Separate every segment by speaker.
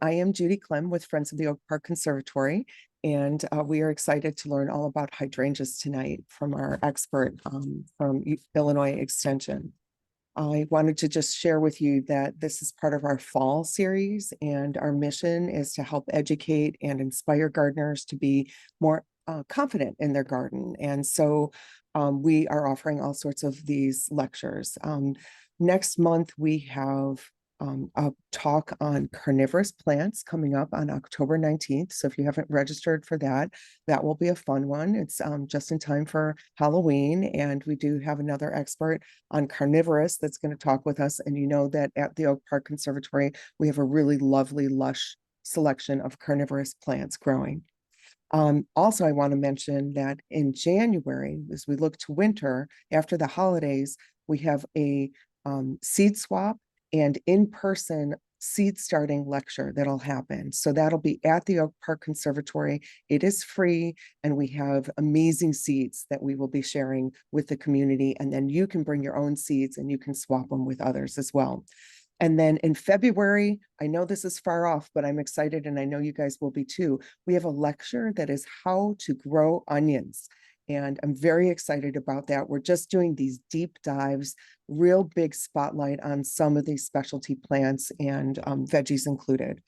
Speaker 1: I am Judy Clem with Friends of the Oak Park Conservatory, and we are excited to learn all about hydrangeas tonight from our expert from Illinois Extension. I wanted to just share with you that this is part of our fall series, and our mission is to help educate and inspire gardeners to be more confident in their garden. And so we are offering all sorts of these lectures. Next month, we have a talk on carnivorous plants coming up on October 19th. So if you haven't registered for that, that will be a fun one. It's just in time for Halloween. And we do have another expert on carnivorous that's going to talk with us. And you know that at the Oak Park Conservatory, we have a really lovely, lush selection of carnivorous plants growing. Also, I want to mention that in January, as we look to winter, after the holidays, we have a seed swap and in-person seed starting lecture that'll happen. So that'll be at the Oak Park Conservatory. It is free, and we have amazing seeds that we will be sharing with the community. And then you can bring your own seeds and you can swap them with others as well. And then in February, I know this is far off, but I'm excited, and I know you guys will be too. We have a lecture that is how to grow onions. And I'm very excited about that. We're just doing these deep dives, real big spotlight on some of these specialty plants and veggies included.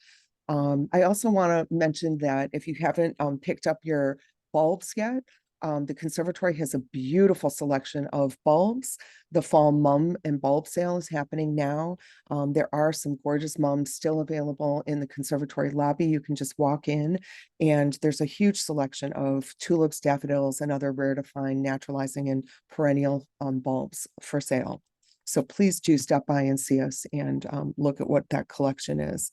Speaker 1: I also want to mention that if you haven't picked up your bulbs yet, the conservatory has a beautiful selection of bulbs. The fall mum and bulb sale is happening now. There are some gorgeous mums still available in the conservatory lobby. You can just walk in, and there's a huge selection of tulips, daffodils, and other rare to find naturalizing and perennial bulbs for sale. So please do stop by and see us and look at what that collection is.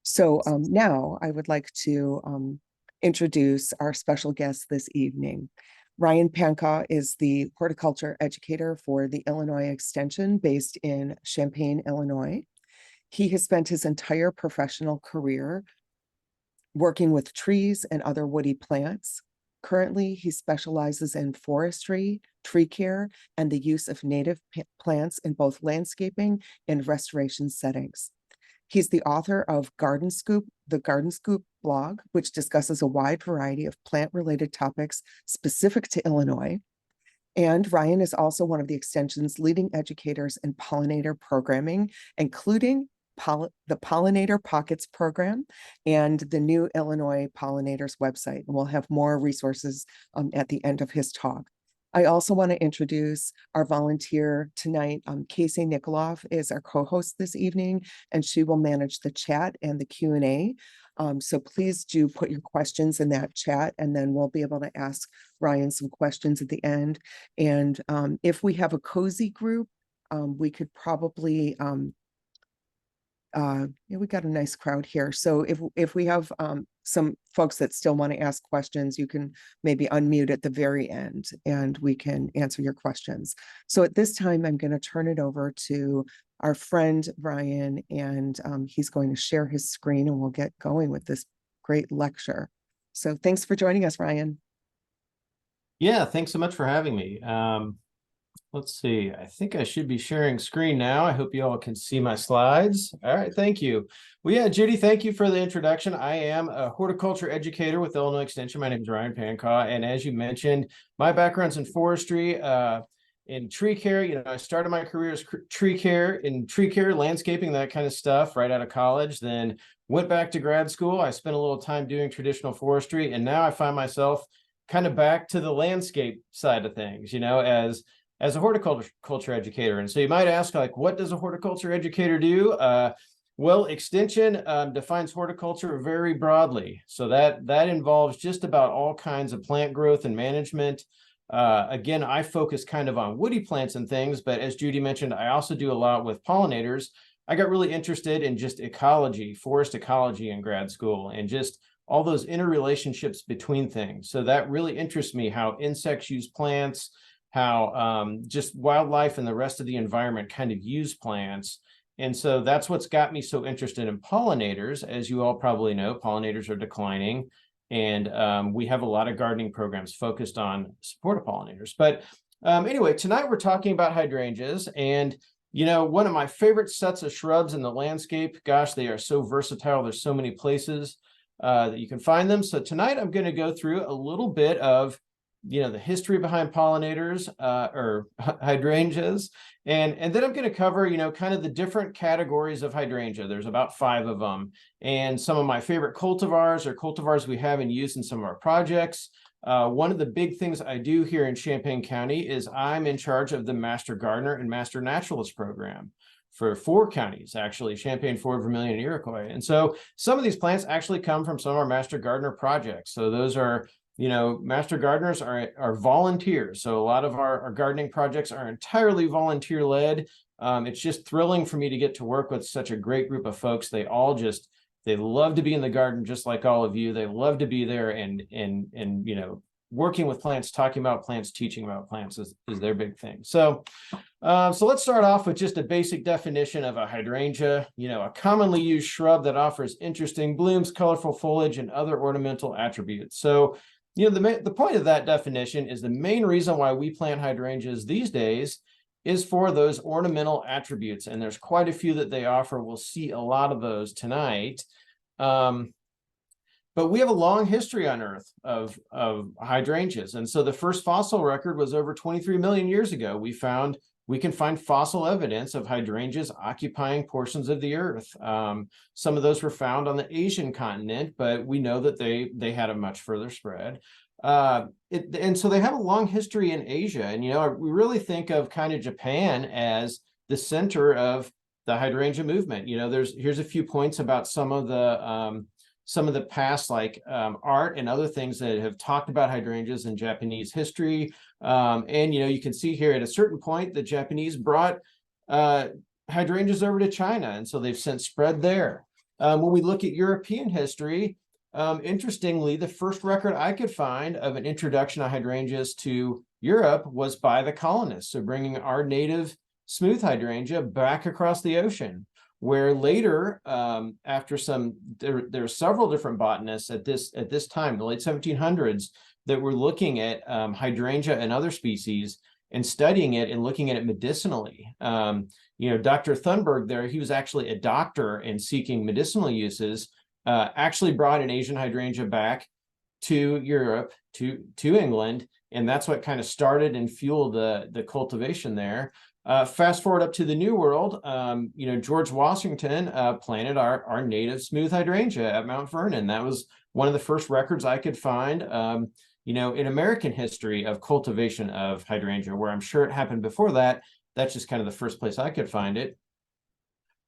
Speaker 1: So now I would like to introduce our special guest this evening. Ryan Panka is the horticulture educator for the Illinois Extension based in Champaign, Illinois. He has spent his entire professional career working with trees and other woody plants. Currently, he specializes in forestry, tree care, and the use of native plants in both landscaping and restoration settings. He's the author of Garden Scoop, the Garden Scoop blog, which discusses a wide variety of plant-related topics specific to Illinois. And Ryan is also one of the Extension's leading educators in pollinator programming, including the Pollinator Pockets program and the new Illinois Pollinators website. And we'll have more resources at the end of his talk. I also want to introduce our volunteer tonight. Casey Nikoloff is our co-host this evening, and she will manage the chat and the Q&A. So please do put your questions in that chat, and then we'll be able to ask Ryan some questions at the end. And if we have a cozy group, we could probably yeah, we got a nice crowd here. So if we have some folks that still want to ask questions, you can maybe unmute at the very end and we can answer your questions. So at this time, I'm going to turn it over to our friend Ryan, and he's going to share his screen, and we'll get going with this great lecture. So thanks for joining us, Ryan.
Speaker 2: Yeah, thanks so much for having me. Let's see, I think I should be sharing screen now. I hope you all can see my slides. All right, thank you. Well, yeah, Judy, thank you for the introduction. I am a horticulture educator with Illinois Extension. My name is Ryan Panka, and as you mentioned, my background's in forestry, in tree care. You know, I started my career as tree care, landscaping, that kind of stuff right out of college, then went back to grad school. I spent a little time doing traditional forestry, and now I find myself kind of back to the landscape side of things, you know, as a horticulture educator. And so you might ask, like, what does a horticulture educator do? Well, Extension defines horticulture very broadly. So that involves just about all kinds of plant growth and management. Again, I focus kind of on woody plants and things, but as Judy mentioned, I also do a lot with pollinators. I got really interested in just ecology, forest ecology in grad school, and just all those interrelationships between things. So that really interests me, how insects use plants, how just wildlife and the rest of the environment kind of use plants. And so that's what's got me so interested in pollinators. As you all probably know, pollinators are declining, and we have a lot of gardening programs focused on support of pollinators. But anyway, tonight we're talking about hydrangeas, and one of my favorite sets of shrubs in the landscape. Gosh, they are so versatile. There's so many places that you can find them. So tonight I'm going to go through a little bit of, the history behind pollinators or hydrangeas. And then I'm going to cover, kind of the different categories of hydrangea. There's about 5 of them. And some of my favorite cultivars or cultivars we have in use in some of our projects. One of the big things I do here in Champaign County is I'm in charge of the Master Gardener and Master Naturalist program for 4 counties, actually, Champaign, Ford, Vermilion, and Iroquois. And so some of these plants actually come from some of our Master Gardener projects. So those are, Master Gardeners are volunteers. So a lot of our gardening projects are entirely volunteer led. It's just thrilling for me to get to work with such a great group of folks. They love to be in the garden, just like all of you. They love to be there and working with plants, talking about plants, teaching about plants is their big thing. So let's start off with just a basic definition of a hydrangea, a commonly used shrub that offers interesting blooms, colorful foliage, and other ornamental attributes. So, the point of that definition is the main reason why we plant hydrangeas these days is for those ornamental attributes. And there's quite a few that they offer. We'll see a lot of those tonight. But we have a long history on Earth of hydrangeas. And so the first fossil record was over 23 million years ago. We can find fossil evidence of hydrangeas occupying portions of the Earth. Some of those were found on the Asian continent, but we know that they had a much further spread. And so they have a long history in Asia. And, we really think of kind of Japan as the center of the hydrangea movement. Here's a few points about some of the past, like art and other things that have talked about hydrangeas in Japanese history. And, you can see here at a certain point, the Japanese brought hydrangeas over to China. And so they've since spread there. When we look at European history, interestingly, the first record I could find of an introduction of hydrangeas to Europe was by the colonists. So bringing our native smooth hydrangea back across the ocean, where later, after there are several different botanists at this time, the late 1700s, that were looking at hydrangea and other species and studying it and looking at it medicinally. Dr. Thunberg there, he was actually a doctor and seeking medicinal uses, actually brought an Asian hydrangea back to Europe, to England, and that's what kind of started and fueled the cultivation there. Fast forward up to the New World, George Washington planted our native smooth hydrangea at Mount Vernon. That was one of the first records I could find, in American history of cultivation of hydrangea, where I'm sure it happened before that. That's just kind of the first place I could find it.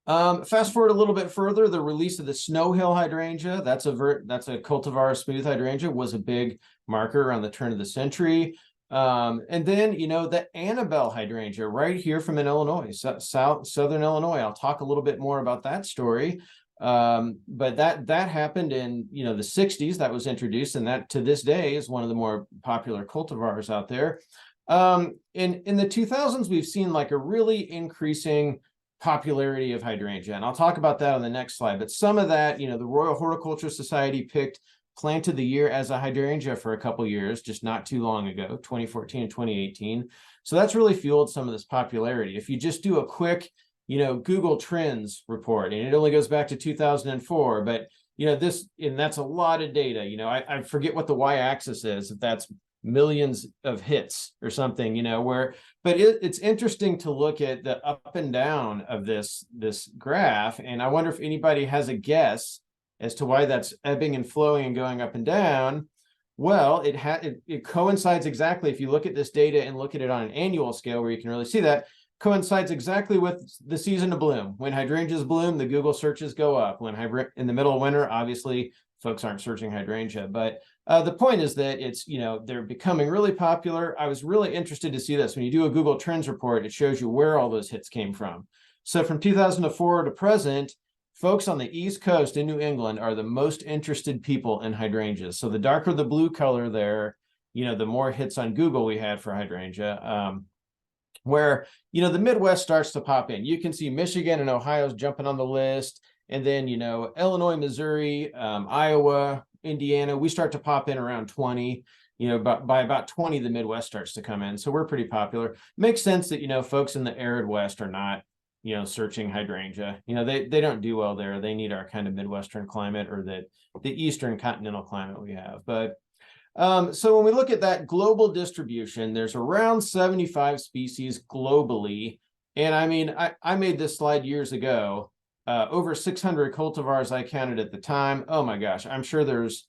Speaker 2: Fast forward a little bit further, the release of the Snow Hill hydrangea, that's a cultivar smooth hydrangea, was a big marker around the turn of the century. And then, the Annabelle Hydrangea right here from in Illinois, southern Illinois. I'll talk a little bit more about that story. But that happened in, the 60s, that was introduced, and that to this day is one of the more popular cultivars out there. In the 2000s, we've seen like a really increasing popularity of hydrangea, and I'll talk about that on the next slide. But some of that, the Royal Horticultural Society picked Plant of the Year as a hydrangea for a couple years, just not too long ago, 2014 and 2018. So that's really fueled some of this popularity. If you just do a quick, Google Trends report, and it only goes back to 2004, but that's a lot of data. I forget what the y-axis is, if that's millions of hits or something, but it's interesting to look at the up and down of this graph. And I wonder if anybody has a guess as to why that's ebbing and flowing and going up and down. Well, it coincides exactly. If you look at this data and look at it on an annual scale, where you can really see that, coincides exactly with the season of bloom. When hydrangeas bloom, the Google searches go up. When in the middle of winter, obviously folks aren't searching hydrangea. But the point is that it's, they're becoming really popular. I was really interested to see this. When you do a Google Trends report, it shows you where all those hits came from. So from 2004 to present, folks on the East Coast in New England are the most interested people in hydrangeas. So the darker the blue color there, the more hits on Google we had for hydrangea. Where, the Midwest starts to pop in. You can see Michigan and Ohio's jumping on the list. And then, Illinois, Missouri, Iowa, Indiana, we start to pop in around 20. But by about 20, the Midwest starts to come in. So we're pretty popular. Makes sense that, folks in the arid West are not searching hydrangea. They don't do well there. They need our kind of Midwestern climate or the Eastern continental climate we have. But so when we look at that global distribution, there's around 75 species globally. And I mean, I made this slide years ago, over 600 cultivars I counted at the time. Oh my gosh, I'm sure there's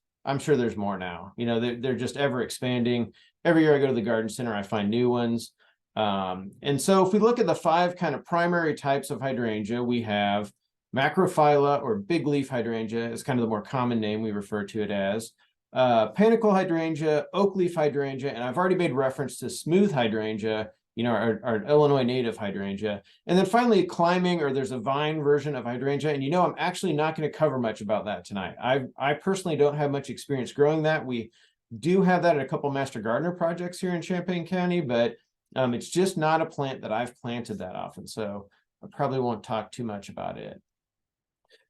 Speaker 2: more now. They're just ever expanding. Every year I go to the garden center, I find new ones. And so if we look at the 5 kind of primary types of hydrangea, we have macrophylla or big leaf hydrangea is kind of the more common name we refer to it as. Panicle hydrangea, oakleaf hydrangea, and I've already made reference to smooth hydrangea, our Illinois native hydrangea. And then finally climbing, or there's a vine version of hydrangea. And I'm actually not going to cover much about that tonight. I personally don't have much experience growing that. We do have that in a couple master gardener projects here in Champaign County, but it's just not a plant that I've planted that often. So I probably won't talk too much about it.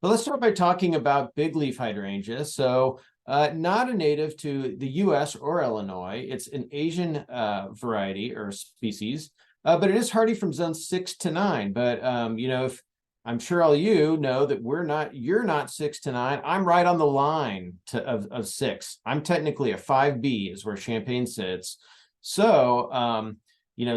Speaker 2: But let's start by talking about big leaf hydrangea. So not a native to the US or Illinois. It's an Asian variety or species, but it is hardy from zones 6 to 9. But, if I'm sure all you know that you're not 6 to 9. I'm right on the line of 6. I'm technically a 5B is where Champaign sits. So,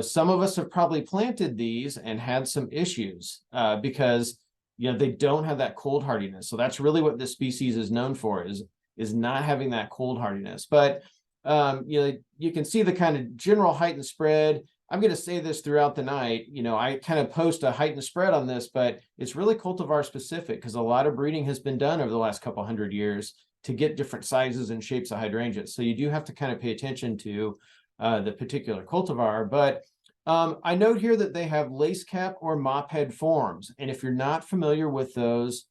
Speaker 2: some of us have probably planted these and had some issues because, they don't have that cold hardiness. So that's really what this species is known for is not having that cold hardiness. But, you can see the kind of general height and spread. I'm going to say this throughout the night. I kind of post a height and spread on this, but it's really cultivar specific because a lot of breeding has been done over the last couple hundred years to get different sizes and shapes of hydrangeas. So you do have to kind of pay attention to the particular cultivar. But I note here that they have lace cap or mophead forms. And if you're not familiar with those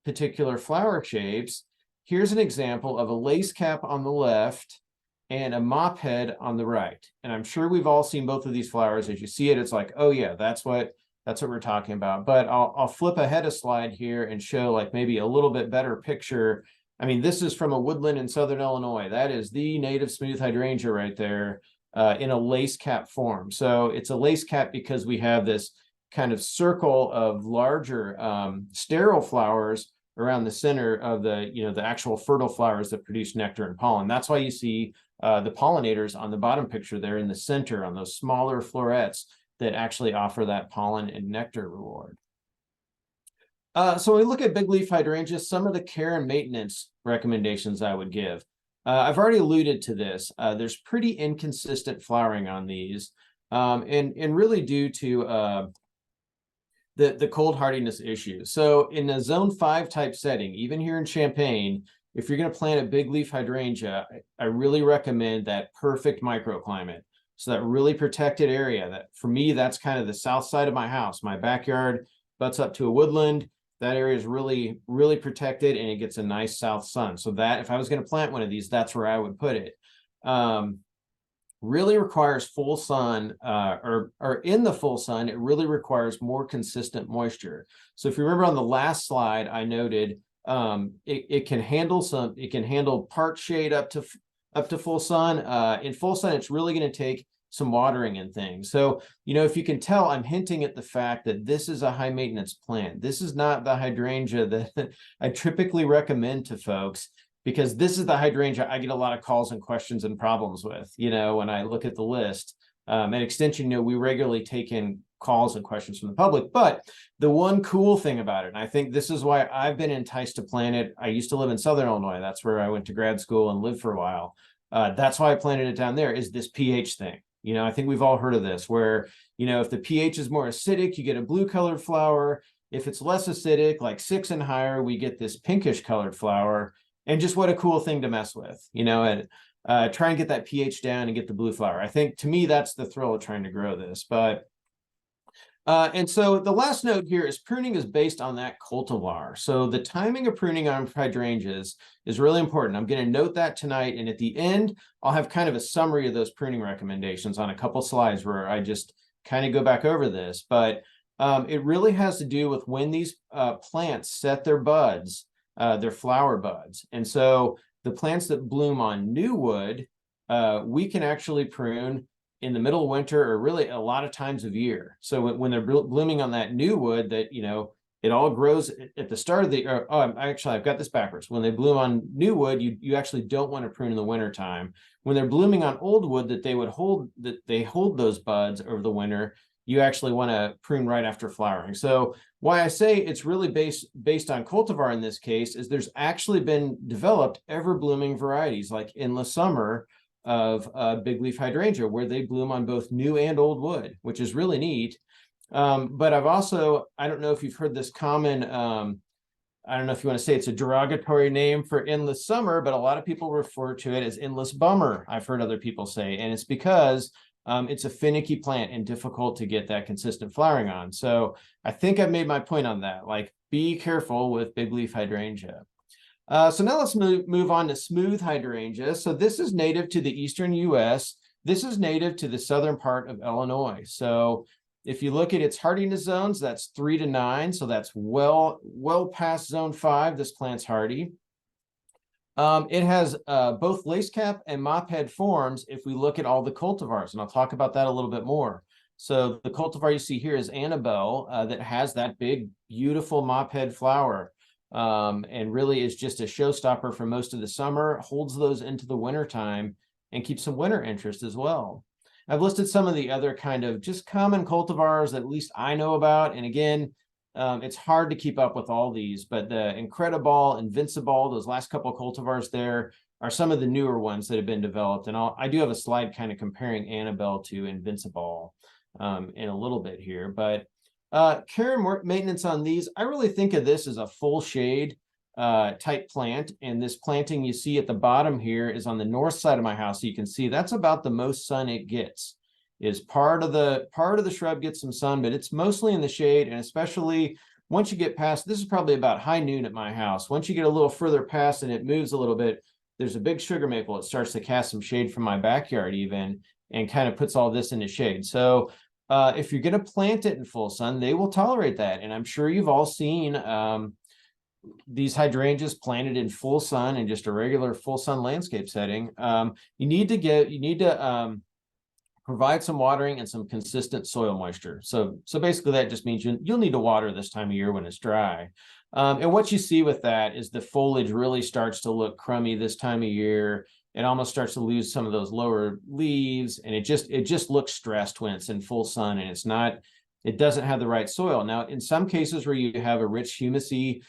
Speaker 2: particular flower shapes, here's an example of a lace cap on the left and a mophead on the right. And I'm sure we've all seen both of these flowers. As you see it, it's like, oh yeah, that's what we're talking about. But I'll flip ahead a slide here and show like maybe a little bit better picture. I mean, this is from a woodland in Southern Illinois. That is the native smooth hydrangea right there in a lace cap form. So it's a lace cap because we have this kind of circle of larger sterile flowers around the center of the actual fertile flowers that produce nectar and pollen. That's why you see the pollinators on the bottom picture there in the center on those smaller florets that actually offer that pollen and nectar reward. So when we look at big leaf hydrangeas, some of the care and maintenance recommendations I would give. I've already alluded to this. There's pretty inconsistent flowering on these, and really due to the cold hardiness issue. So in a zone 5 type setting, even here in Champaign, if you're going to plant a big leaf hydrangea, I really recommend that perfect microclimate. So that really protected area that for me, that's kind of the south side of my house. My backyard butts up to a woodland. That area is really, really protected and it gets a nice south sun. So that if I was going to plant one of these, that's where I would put it. Really requires full sun or in the full sun, it really requires more consistent moisture. So if you remember on the last slide, I noted it can handle part shade up to full sun. In full sun, it's really going to take some watering and things. So, if you can tell, I'm hinting at the fact that this is a high maintenance plant. This is not the hydrangea that I typically recommend to folks, because this is the hydrangea I get a lot of calls and questions and problems with, when I look at the list. At Extension, we regularly take in calls and questions from the public. But the one cool thing about it, and I think this is why I've been enticed to plant it. I used to live in Southern Illinois. That's where I went to grad school and lived for a while. That's why I planted it down there, is this pH thing. I think we've all heard of this, where, if the pH is more acidic, you get a blue colored flower. If it's less acidic, like 6 and higher, we get this pinkish colored flower. And just what a cool thing to mess with, and try and get that pH down and get the blue flower. I think, to me, that's the thrill of trying to grow this. But and so the last note here is pruning is based on that cultivar. So the timing of pruning on hydrangeas is really important. I'm going to note that tonight. And at the end, I'll have kind of a summary of those pruning recommendations on a couple slides where I just kind of go back over this. But it really has to do with when these plants set their buds, their flower buds. And so the plants that bloom on new wood, we can actually prune in the middle of winter or really a lot of times of year. So when they're blooming on that new wood that, you know, it all grows at the start of the, I've got this backwards. When they bloom on new wood, you actually don't want to prune in the winter time. When they're blooming on old wood that they hold those buds over the winter, you actually want to prune right after flowering. So why I say it's really based on cultivar in this case is there's actually been developed ever blooming varieties like Endless Summer of Bigleaf Hydrangea, where they bloom on both new and old wood, which is really neat. But I've also, I don't know if you've heard this common, I don't know if you want to say it's a derogatory name for Endless Summer, but a lot of people refer to it as Endless Bummer. I've heard other people say, and it's because it's a finicky plant and difficult to get that consistent flowering on. So I think I've made my point on that. Like, be careful with Bigleaf Hydrangea. So now let's move on to smooth hydrangea. So this is native to the eastern US. This is native to the southern part of Illinois. So if you look at its hardiness zones, that's 3 to 9. So that's well past zone 5. This plant's hardy. It has both lace cap and mophead forms if we look at all the cultivars, and I'll talk about that a little bit more. So the cultivar you see here is Annabelle that has that big, beautiful mophead flower. And really is just a showstopper for most of the summer, holds those into the winter time, and keeps some winter interest as well. I've listed some of the other kind of just common cultivars that at least I know about. And again, it's hard to keep up with all these, but the Incredible, Invincible, those last couple of cultivars there are some of the newer ones that have been developed. And I do have a slide kind of comparing Annabelle to Invincible in a little bit here, but care and maintenance on these, I really think of this as a full shade type plant. And this planting you see at the bottom here is on the north side of my house. So you can see that's about the most sun it gets. Is part of the shrub gets some sun, but it's mostly in the shade. And especially once you get past, this is probably about high noon at my house. Once you get a little further past and it moves a little bit, there's a big sugar maple. It starts to cast some shade from my backyard even, and kind of puts all this into shade. So if you're going to plant it in full sun, they will tolerate that. And I'm sure you've all seen these hydrangeas planted in full sun in just a regular full sun landscape setting. You need to provide some watering and some consistent soil moisture. So basically that just means you'll need to water this time of year when it's dry. And what you see with that is the foliage really starts to look crummy this time of year. It almost starts to lose some of those lower leaves, and it just looks stressed when it's in full sun, and it doesn't have the right soil. Now, in some cases where you have a rich humusy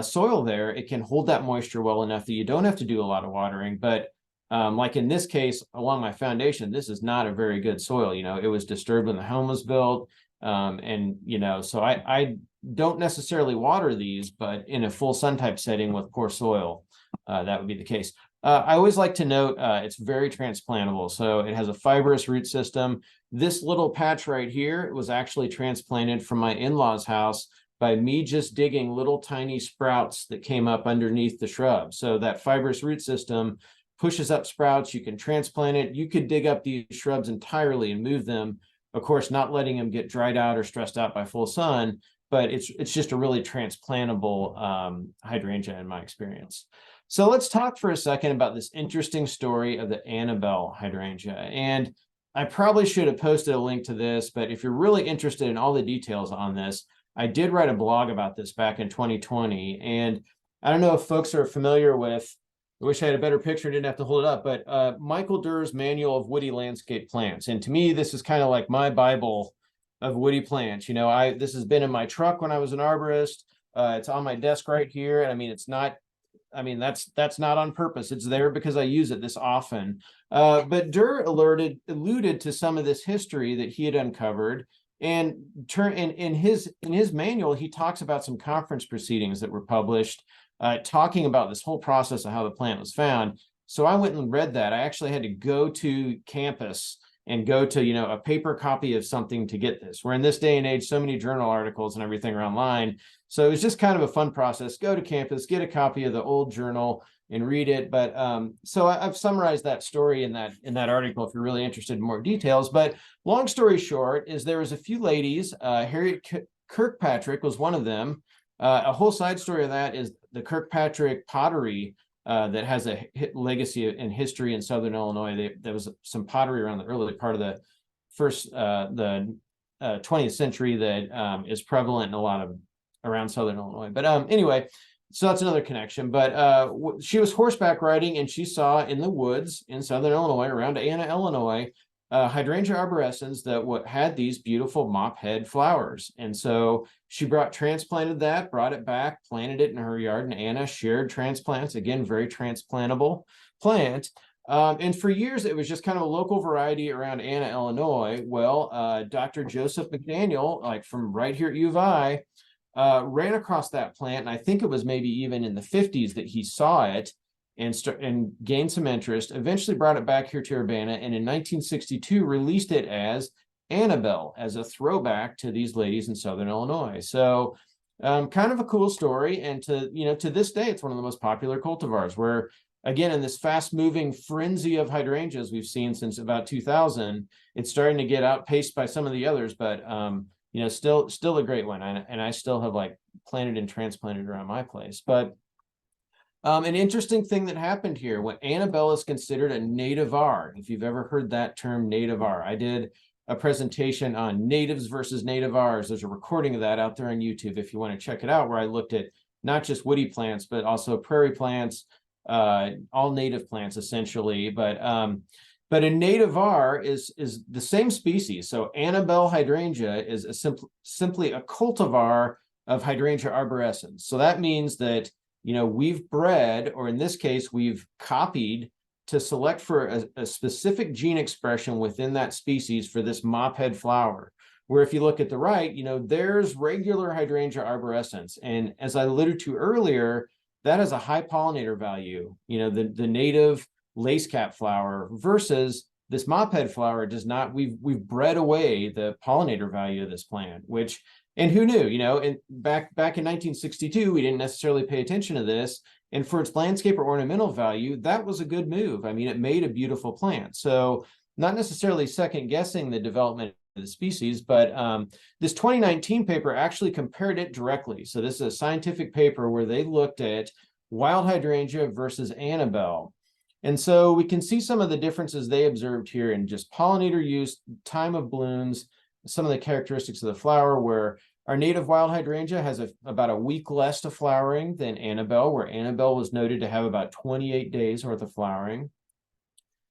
Speaker 2: soil there, it can hold that moisture well enough that you don't have to do a lot of watering. But like in this case, along my foundation, this is not a very good soil. You know, it was disturbed when the home was built. And, you know, so I don't necessarily water these, but in a full sun type setting with poor soil, that would be the case. I always like to note it's very transplantable. So it has a fibrous root system. This little patch right here was actually transplanted from my in-laws' house by me just digging little tiny sprouts that came up underneath the shrub. So that fibrous root system pushes up sprouts. You can transplant it. You could dig up these shrubs entirely and move them, of course, not letting them get dried out or stressed out by full sun, but it's just a really transplantable hydrangea in my experience. So let's talk for a second about this interesting story of the Annabelle Hydrangea. And I probably should have posted a link to this, but if you're really interested in all the details on this, I did write a blog about this back in 2020. And I don't know if folks are familiar with, I wish I had a better picture and didn't have to hold it up, but Michael Durr's Manual of Woody Landscape Plants. And to me, this is kind of like my Bible of woody plants. You know, this has been in my truck when I was an arborist. It's on my desk right here. And I mean, that's not on purpose. It's there because I use it this often. But Durr alluded to some of this history that he had uncovered. And in his manual, he talks about some conference proceedings that were published, talking about this whole process of how the plant was found. So I went and read that. I actually had to go to campus and go to, you know, a paper copy of something to get this. Where in this day and age, so many journal articles and everything are online. So it was just kind of a fun process. Go to campus, get a copy of the old journal and read it. But so I've summarized that story in that article if you're really interested in more details. But long story short is there was a few ladies. Harriet Kirkpatrick was one of them. A whole side story of that is the Kirkpatrick pottery that has a legacy in history in Southern Illinois. There was some pottery around the early part of the 20th century that is prevalent in a lot of around Southern Illinois. But anyway, so that's another connection. But she was horseback riding, and she saw in the woods in Southern Illinois, around Anna, Illinois, Hydrangea arborescens that had these beautiful mop head flowers. And so she transplanted that, brought it back, planted it in her yard, and Anna shared transplants. Again, very transplantable plant. And for years, it was just kind of a local variety around Anna, Illinois. Well, Dr. Joseph McDaniel, like from right here at U of I, ran across that plant. And I think it was maybe even in the 50s that he saw it and gained some interest, eventually brought it back here to Urbana, and in 1962 released it as Annabelle, as a throwback to these ladies in Southern Illinois. So kind of a cool story. And to this day, it's one of the most popular cultivars, where again, in this fast moving frenzy of hydrangeas we've seen since about 2000, it's starting to get outpaced by some of the others, but still a great one. And I still have like planted and transplanted around my place. But an interesting thing that happened here, when Annabelle is considered a nativar, if you've ever heard that term, nativar. I did a presentation on natives versus nativars. There's a recording of that out there on YouTube if you want to check it out, where I looked at not just woody plants, but also prairie plants, all native plants essentially. But a nativar is the same species. So Annabelle Hydrangea is simply a cultivar of Hydrangea arborescens. So that means that we've bred, or in this case, we've copied to select for a specific gene expression within that species for this mophead flower. Where if you look at the right, there's regular Hydrangea arborescens. And as I alluded to earlier, that has a high pollinator value, the native lace cap flower, versus this mophead flower does not. We've bred away the pollinator value of this plant, and who knew, and back in 1962, we didn't necessarily pay attention to this. And for its landscape or ornamental value, that was a good move. I mean, it made a beautiful plant. So not necessarily second guessing the development of the species, but this 2019 paper actually compared it directly. So this is a scientific paper where they looked at wild hydrangea versus Annabelle. And so we can see some of the differences they observed here in just pollinator use, time of blooms, some of the characteristics of the flower, where our native wild hydrangea has about a week less to flowering than Annabelle, where Annabelle was noted to have about 28 days worth of flowering.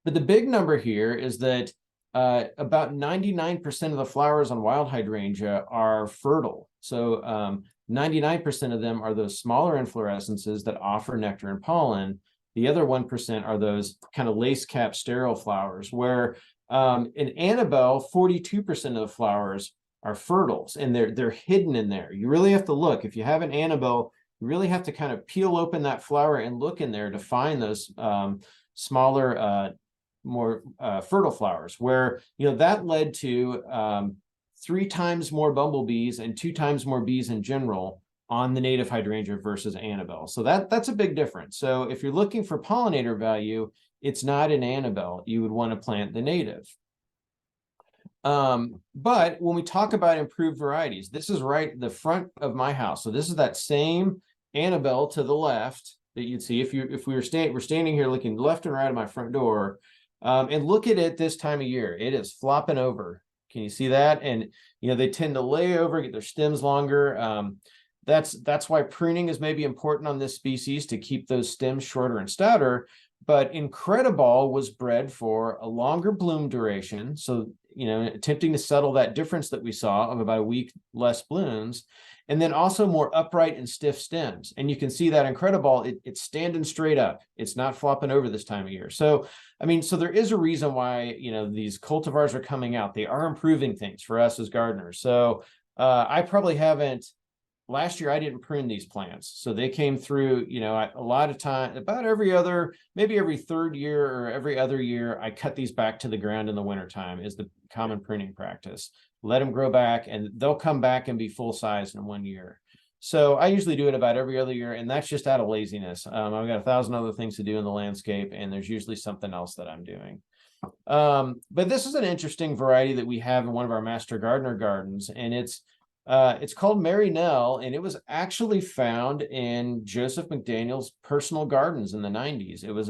Speaker 2: But the big number here is that about 99% of the flowers on wild hydrangea are fertile. So 99% of them are those smaller inflorescences that offer nectar and pollen. The other 1% are those kind of lace cap sterile flowers, where in Annabelle, 42% of the flowers are fertiles, and they're hidden in there. You really have to look. If you have an Annabelle, you really have to kind of peel open that flower and look in there to find those smaller, more fertile flowers, where that led to 3 times more bumblebees and 2 times more bees in general on the native hydrangea versus Annabelle. So that's a big difference. So if you're looking for pollinator value, it's not in Annabelle. You would want to plant the native. But when we talk about improved varieties, this is right the front of my house. So this is that same Annabelle to the left that you'd see if we're standing here looking left and right of my front door, and look at it this time of year. It is flopping over. Can you see that? And they tend to lay over, get their stems longer. That's why pruning is maybe important on this species, to keep those stems shorter and stouter. But Incrediball was bred for a longer bloom duration. So, attempting to settle that difference that we saw of about a week less blooms, and then also more upright and stiff stems. And you can see that Incrediball, it's standing straight up. It's not flopping over this time of year. So, so there is a reason why, these cultivars are coming out. They are improving things for us as gardeners. So I probably haven't. Last year, I didn't prune these plants. So they came through, a lot of time, about maybe every third year or every other year, I cut these back to the ground in the wintertime is the common pruning practice. Let them grow back, and they'll come back and be full size in 1 year. So I usually do it about every other year, and that's just out of laziness. I've got 1,000 other things to do in the landscape, and there's usually something else that I'm doing. But this is an interesting variety that we have in one of our master gardener gardens, and it's It's called Mary Nell, and it was actually found in Joseph McDaniel's personal gardens in the 90s. It was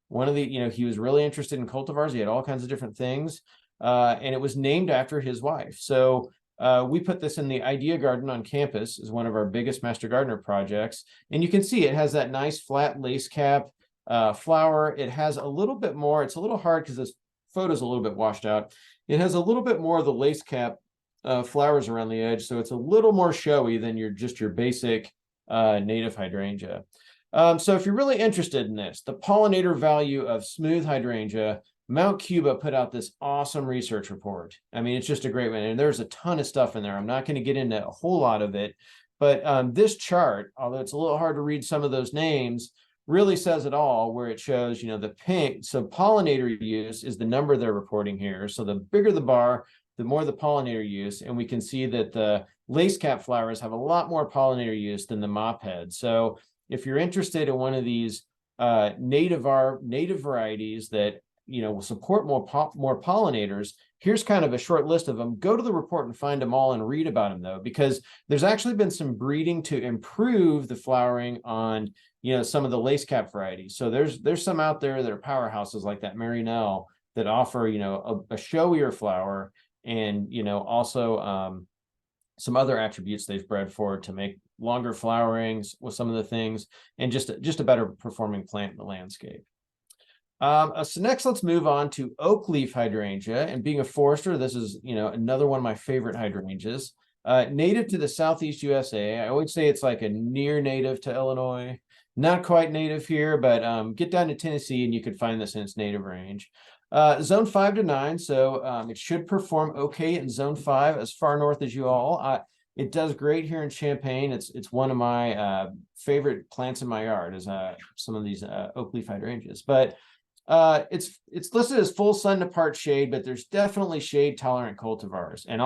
Speaker 2: one of the, he was really interested in cultivars. He had all kinds of different things, and it was named after his wife. So we put this in the Idea Garden on campus as one of our biggest Master Gardener projects. And you can see it has that nice flat lace cap flower. It has a little bit more, it's a little hard because this photo's a little bit washed out. It has a little bit more of the lace cap flowers around the edge, so it's a little more showy than your basic native hydrangea. So if you're really interested in this, the pollinator value of smooth hydrangea, Mount Cuba put out this awesome research report. I mean, it's just a great one, and there's a ton of stuff in there. I'm not going to get into a whole lot of it, but this chart, although it's a little hard to read some of those names, really says it all, where it shows, the pink. So pollinator use is the number they're reporting here. So the bigger the bar, the more the pollinator use, and we can see that the lace cap flowers have a lot more pollinator use than the Mophead. So if you're interested in one of these native varieties that will support more pollinators, here's kind of a short list of them. Go to the report and find them all and read about them, though, because there's actually been some breeding to improve the flowering on some of the lace cap varieties. So there's some out there that are powerhouses like that Mary Nell that offer a showier flower, and also some other attributes they've bred for to make longer flowerings with some of the things, and just a better performing plant in the landscape. So next, let's move on to oak leaf hydrangea. And being a forester, this is another one of my favorite hydrangeas. Native to the Southeast USA. I would say it's like a near native to Illinois. Not quite native here, but get down to Tennessee and you could find this in its native range. Zone 5 to 9, so it should perform okay in zone 5, as far north as you all. It does great here in Champaign. It's one of my favorite plants in my yard, is some of these oak leaf hydrangeas. But it's listed as full sun to part shade, but there's definitely shade tolerant cultivars. And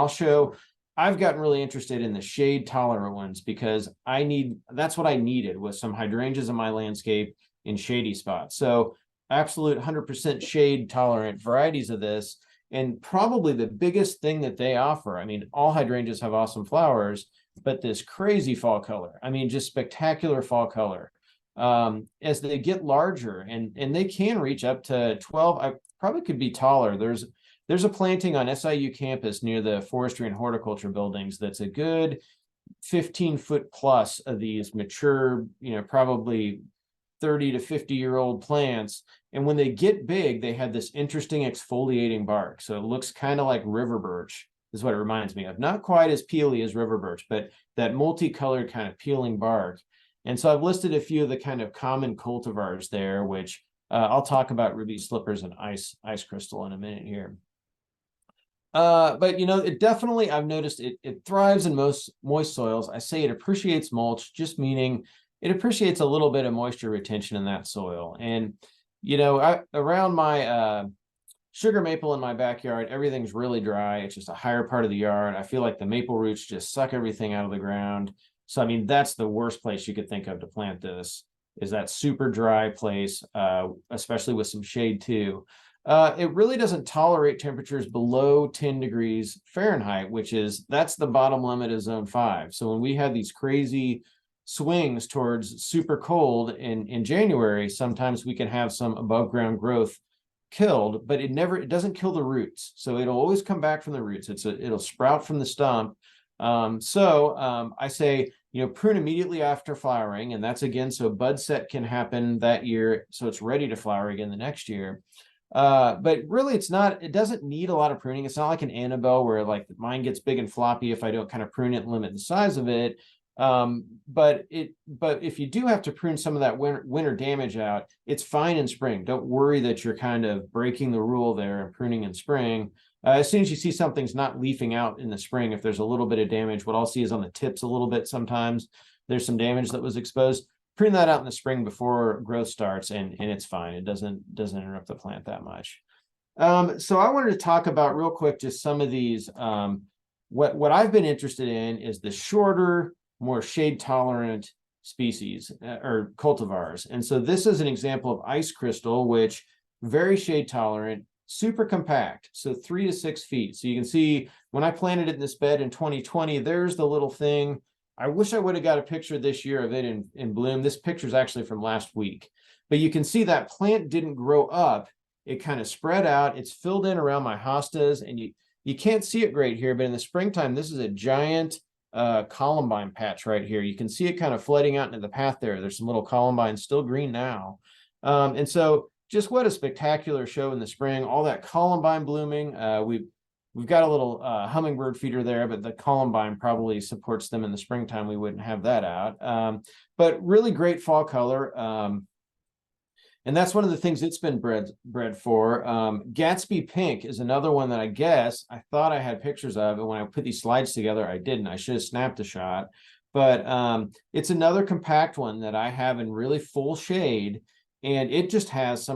Speaker 2: I've gotten really interested in the shade tolerant ones because that's what I needed, was some hydrangeas in my landscape in shady spots. So absolute 100% shade tolerant varieties of this. And probably the biggest thing that they offer, I mean, all hydrangeas have awesome flowers, but this crazy fall color, I mean, just spectacular fall color. As they get larger, and they can reach up to 12, I probably could be taller. There's a planting on SIU campus near the forestry and horticulture buildings that's a good 15-foot plus of these mature, probably 30 to 50-year-old plants. And when they get big, they have this interesting exfoliating bark. So it looks kind of like river birch, is what it reminds me of. Not quite as peely as river birch, but that multicolored kind of peeling bark. And so I've listed a few of the kind of common cultivars there, which I'll talk about ruby slippers and ice crystal in a minute here. But it definitely, I've noticed it thrives in most moist soils. I say it appreciates mulch, just meaning it appreciates a little bit of moisture retention in that soil. And around my sugar maple in my backyard, everything's really dry. It's just a higher part of the yard. I feel like the maple roots just suck everything out of the ground. So I mean, that's the worst place you could think of to plant this, is that super dry place, especially with some shade too. It really doesn't tolerate temperatures below 10 degrees Fahrenheit, that's the bottom limit of zone 5. So when we had these crazy swings towards super cold in January, sometimes we can have some above ground growth killed, but it doesn't kill the roots. So it'll always come back from the roots. It'll sprout from the stump. I say, prune immediately after flowering, and that's again, so bud set can happen that year, so it's ready to flower again the next year. But really it doesn't need a lot of pruning. It's not like an Annabelle where like mine gets big and floppy if I don't kind of prune it and limit the size of it. But if you do have to prune some of that winter damage out, it's fine in spring. Don't worry that you're kind of breaking the rule there and pruning in spring. As soon as you see something's not leafing out in the spring, if there's a little bit of damage, what I'll see is on the tips a little bit. Sometimes there's some damage that was exposed. Prune that out in the spring before growth starts, and it's fine. It doesn't interrupt the plant that much. So I wanted to talk about real quick just some of these. What I've been interested in is the shorter, more shade tolerant species or cultivars. And so this is an example of ice crystal, which very shade tolerant, super compact, so 3 to 6 feet. So you can see when I planted it in this bed in 2020, there's the little thing. I wish I would have got a picture this year of it in bloom. This picture is actually from last week, but you can see that plant didn't grow up. It kind of spread out. It's filled in around my hostas, and you can't see it great here, but in the springtime, this is a giant columbine patch right here. You can see it kind of flooding out into the path there. There's some little columbines still green now. And so just what a spectacular show in the spring, all that columbine blooming. We've got a little hummingbird feeder there, but the columbine probably supports them in the springtime. We wouldn't have that out. But really great fall color. And that's one of the things it's been bred for. Gatsby Pink is another one that I thought I had pictures of, and when I put these slides together, I didn't. I should have snapped a shot. But it's another compact one that I have in really full shade. And it just has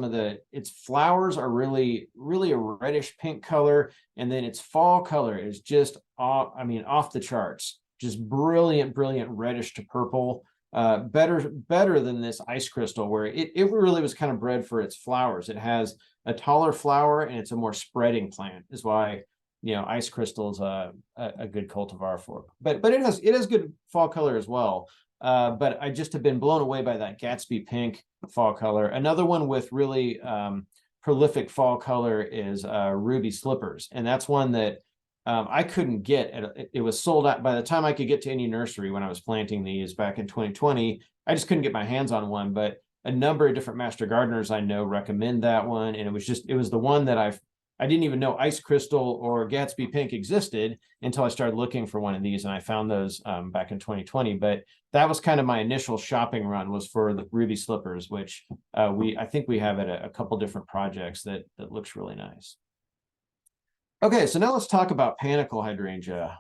Speaker 2: its flowers are really, really a reddish pink color. And then its fall color is just off the charts, just brilliant, brilliant reddish to purple. Better than this ice crystal, where it really was kind of bred for its flowers. It has a taller flower and it's a more spreading plant, is why, ice crystal is a good cultivar for it. But it has good fall color as well. But I just have been blown away by that Gatsby Pink fall color. Another one with really prolific fall color is Ruby Slippers. And that's one that I couldn't get. It was sold out by the time I could get to any nursery when I was planting these back in 2020. I just couldn't get my hands on one, but a number of different master gardeners I know recommend that one. And it was the one that I didn't even know ice crystal or Gatsby Pink existed until I started looking for one of these, and I found those back in 2020. But that was kind of my initial shopping run, was for the Ruby Slippers, which I think we have at a couple different projects that looks really nice. Okay, so now let's talk about Panicle Hydrangea.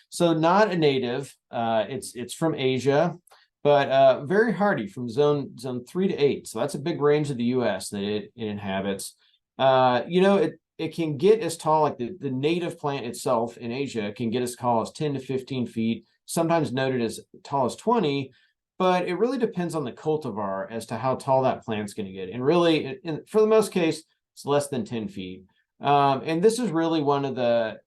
Speaker 2: So not a native, it's from Asia, but very hardy, from zone 3 to 8. So that's a big range of the US that it inhabits. It can get as tall, like the native plant itself in Asia can get as tall as 10 to 15 feet, sometimes noted as tall as 20, but it really depends on the cultivar as to how tall that plant's going to get. And really, for the most case, it's less than 10 feet. And this is really the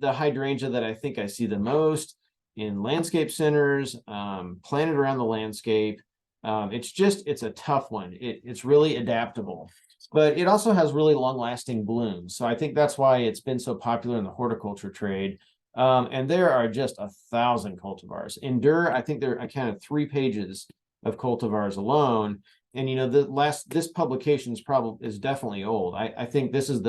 Speaker 2: hydrangea that I think I see the most in landscape centers, planted around the landscape. It's a tough one. It's really adaptable, but it also has really long-lasting blooms. So I think that's why it's been so popular in the horticulture trade. And there are just 1,000 cultivars. Endure, I think I counted 3 pages of cultivars alone. And this publication is definitely old. I think this is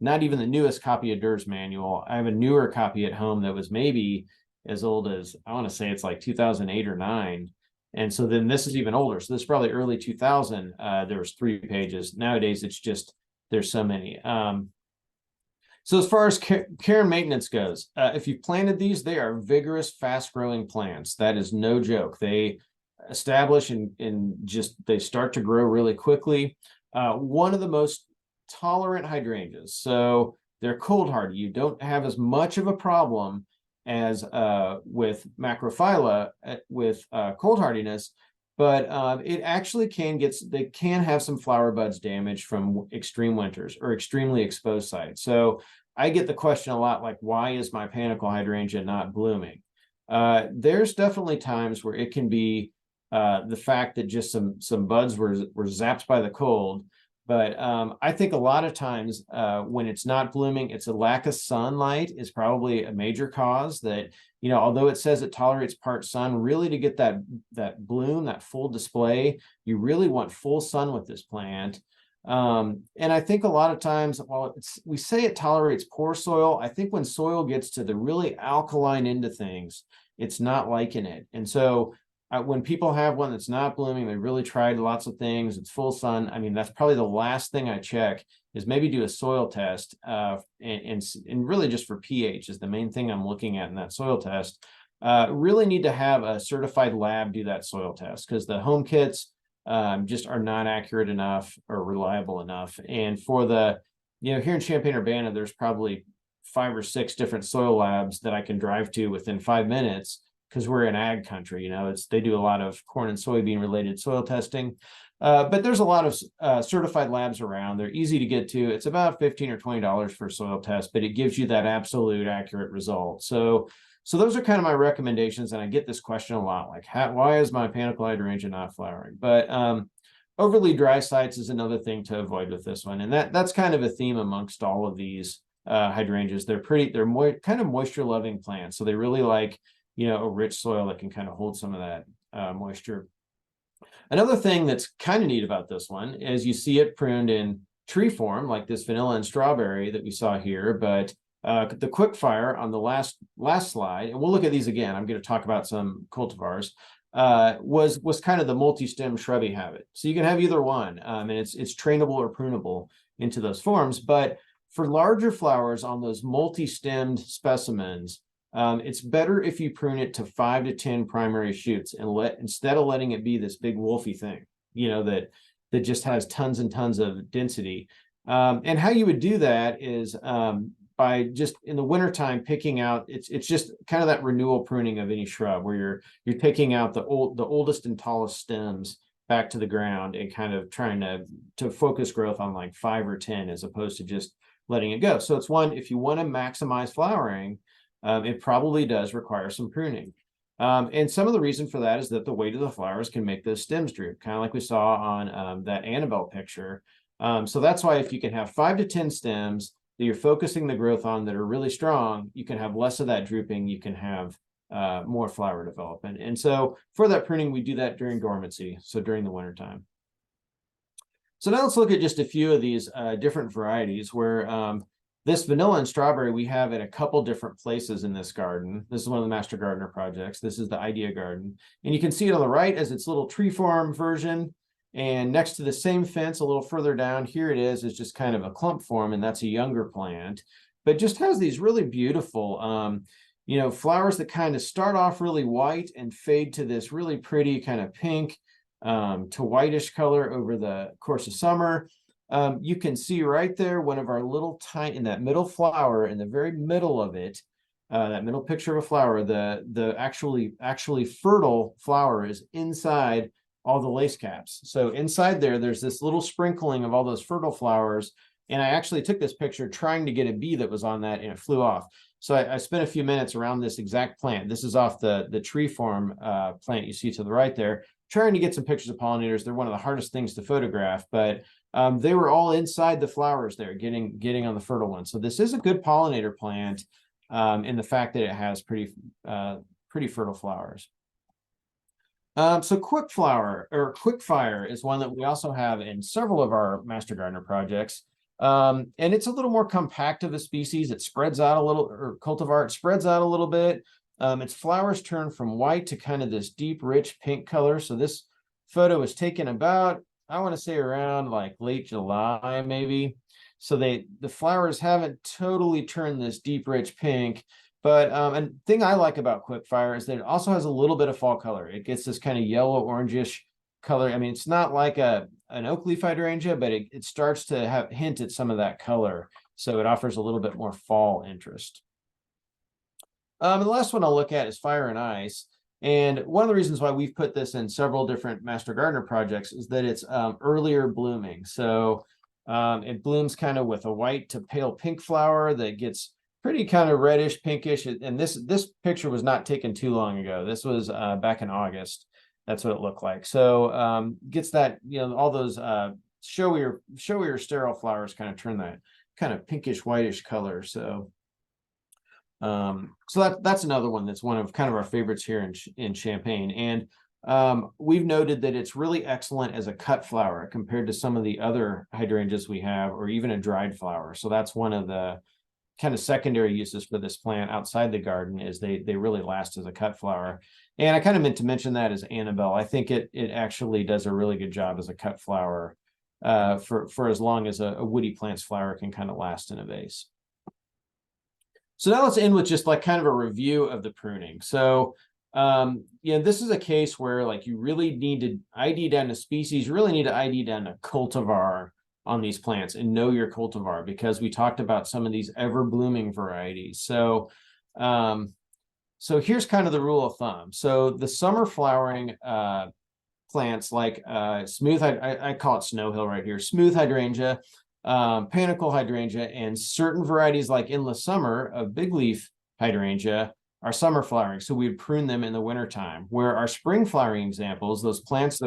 Speaker 2: not even the newest copy of Durr's manual. I have a newer copy at home that was maybe as old as, I want to say it's like 2008 or 9. And so then this is even older. So this is probably early 2000. There was 3 pages. Nowadays, it's just, there's so many. So as far as care and maintenance goes, if you planted these, they are vigorous, fast-growing plants. That is no joke. They establish and just they start to grow really quickly. One of the most tolerant hydrangeas. So they're cold hardy. You don't have as much of a problem as with macrophylla with cold hardiness, but it actually they can have some flower buds damaged from extreme winters or extremely exposed sites. So I get the question a lot, like, why is my Panicle Hydrangea not blooming? There's definitely times where it can be the fact that just some buds were zapped by the cold. But I think a lot of times when it's not blooming, it's a lack of sunlight is probably a major cause. That, although it says it tolerates part sun, really to get that bloom, that full display, you really want full sun with this plant. And I think a lot of times, we say it tolerates poor soil. I think when soil gets to the really alkaline end of things, it's not liking it. And so when people have one that's not blooming, they really tried lots of things, it's full sun. I mean, that's probably the last thing I check, is maybe do a soil test, and really just for pH is the main thing I'm looking at in that soil test. Really need to have a certified lab do that soil test, because the home kits just are not accurate enough or reliable enough. And for here in Champaign-Urbana, there's probably 5 or 6 different soil labs that I can drive to within 5 minutes, because we're in ag country. They do a lot of corn and soybean related soil testing. But there's a lot of certified labs around. They're easy to get to. It's about $15 or $20 for a soil test, but it gives you that absolute accurate result. So those are kind of my recommendations. And I get this question a lot, like, why is my Panicle hydrangea not flowering? But overly dry sites is another thing to avoid with this one. And that's kind of a theme amongst all of these hydrangeas. They're kind of moisture loving plants. So they really like, a rich soil that can kind of hold some of that moisture. Another thing that's kind of neat about this one is you see it pruned in tree form, like this vanilla and strawberry that we saw here, but the Quickfire on the last slide, and we'll look at these again. I'm going to talk about some cultivars. Was kind of the multi-stem shrubby habit. So you can have either one, and it's trainable or prunable into those forms. But for larger flowers on those multi-stemmed specimens, it's better if you prune it to 5 to 10 primary shoots and instead of letting it be this big wolfy thing, that just has tons and tons of density. And how you would do that is by just in the wintertime picking out, it's just kind of that renewal pruning of any shrub where you're picking out the oldest and tallest stems back to the ground and kind of trying to focus growth on like 5 or 10 as opposed to just letting it go. So it's one, if you want to maximize flowering, it probably does require some pruning. And some of the reason for that is that the weight of the flowers can make those stems droop, kind of like we saw on that Annabelle picture. So that's why if you can have 5 to 10 stems that you're focusing the growth on that are really strong, you can have less of that drooping, you can have more flower development. And so for that pruning, we do that during dormancy, so during the wintertime. So now let's look at just a few of these different varieties where this vanilla and strawberry we have in a couple different places in this garden. This is one of the Master Gardener projects. This is the Idea Garden. And you can see it on the right as its little tree form version. And next to the same fence, a little further down, here it is just kind of a clump form, and that's a younger plant. But just has these really beautiful, flowers that kind of start off really white and fade to this really pretty kind of pink to whitish color over the course of summer. You can see right there one of our little tiny, in that middle flower, in the very middle of it, that middle picture of a flower, the actually fertile flower is inside all the lace caps. So inside there's this little sprinkling of all those fertile flowers. And I actually took this picture trying to get a bee that was on that, and it flew off. So I spent a few minutes around this exact plant. This is off the tree form plant you see to the right there, trying to get some pictures of pollinators. They're one of the hardest things to photograph, but they were all inside the flowers there, getting on the fertile ones. So this is a good pollinator plant in the fact that it has pretty fertile flowers. So Quickfire is one that we also have in several of our Master Gardener projects. And it's a little more compact of a species. It spreads out a little, or cultivar, it spreads out a little bit. Its flowers turn from white to kind of this deep, rich pink color. So this photo was taken about, I want to say around like late July, maybe. So the flowers haven't totally turned this deep, rich pink. But and thing I like about Quickfire is that it also has a little bit of fall color. It gets this kind of yellow orangish color. I mean, it's not like an oakleaf hydrangea, but it starts to hint at some of that color. So it offers a little bit more fall interest. And the last one I'll look at is Fire and Ice. And one of the reasons why we've put this in several different Master Gardener projects is that it's earlier blooming. So it blooms kind of with a white to pale pink flower that gets pretty kind of reddish, pinkish. And this picture was not taken too long ago. This was back in August. That's what it looked like. So gets that, all those showier sterile flowers kind of turn that kind of pinkish, whitish color. So that's another one that's one of kind of our favorites here in Champaign. And we've noted that it's really excellent as a cut flower compared to some of the other hydrangeas we have, or even a dried flower. So that's one of the kind of secondary uses for this plant outside the garden, is they really last as a cut flower. And I kind of meant to mention that as Annabelle. I think it actually does a really good job as a cut flower for as long as a woody plant's flower can kind of last in a vase. So now let's end with just like kind of a review of the pruning. So this is a case where like you really need to ID down a species, you really need to ID down a cultivar on these plants and know your cultivar, because we talked about some of these ever blooming varieties. So here's kind of the rule of thumb. So the summer flowering plants like I call it Snow Hill right here, smooth hydrangea, Panicle hydrangea, and certain varieties like Endless Summer of Bigleaf hydrangea are summer flowering. So we would prune them in the wintertime, where our spring flowering examples, those plants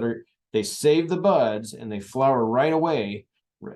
Speaker 2: they save the buds and they flower right away,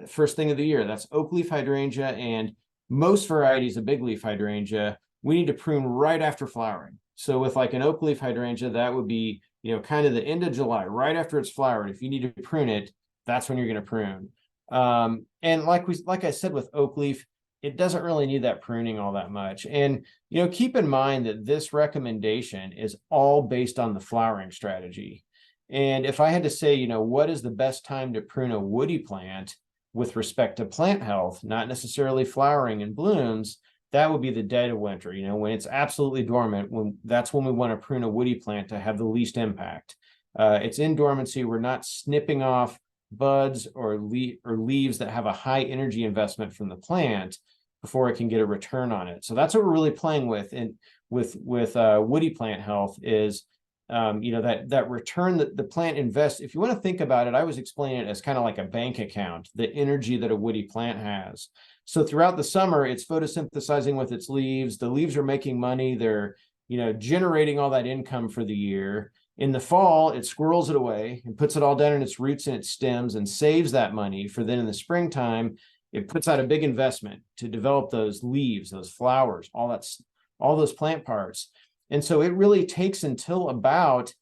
Speaker 2: first thing of the year. That's oakleaf hydrangea and most varieties of bigleaf hydrangea. We need to prune right after flowering. So with like an oakleaf hydrangea, that would be, kind of the end of July, right after it's flowered. If you need to prune it, that's when you're going to prune. And like I said, with oakleaf, it doesn't really need that pruning all that much. And, keep in mind that this recommendation is all based on the flowering strategy. And if I had to say, what is the best time to prune a woody plant with respect to plant health, not necessarily flowering and blooms, that would be the dead of winter, when it's absolutely dormant, that's when we want to prune a woody plant to have the least impact. It's in dormancy. We're not snipping off buds or leaves that have a high energy investment from the plant before it can get a return on it. So that's what we're really playing with with woody plant health is, that return that the plant invests. If you want to think about it, I was explaining it as kind of like a bank account, the energy that a woody plant has. So throughout the summer, it's photosynthesizing with its leaves. The leaves are making money. They're, generating all that income for the year. In the fall, it squirrels it away and puts it all down in its roots and its stems and saves that money for then in the springtime, it puts out a big investment to develop those leaves, those flowers, all those plant parts. And so it really takes until about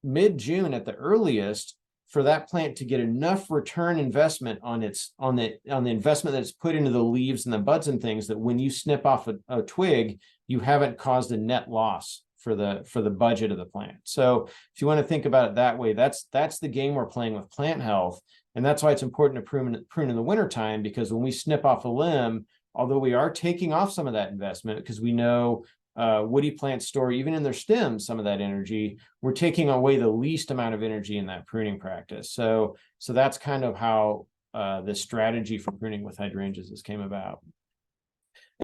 Speaker 2: mid-June at the earliest for that plant to get enough return investment on the investment that's put into the leaves and the buds and things, that when you snip off a twig, you haven't caused a net loss for the budget of the plant. So if you want to think about it that way, that's the game we're playing with plant health. And that's why it's important to prune in the wintertime, because when we snip off a limb, although we are taking off some of that investment, because we know woody plants store, even in their stems, some of that energy, we're taking away the least amount of energy in that pruning practice. So that's kind of how the strategy for pruning with hydrangeas came about.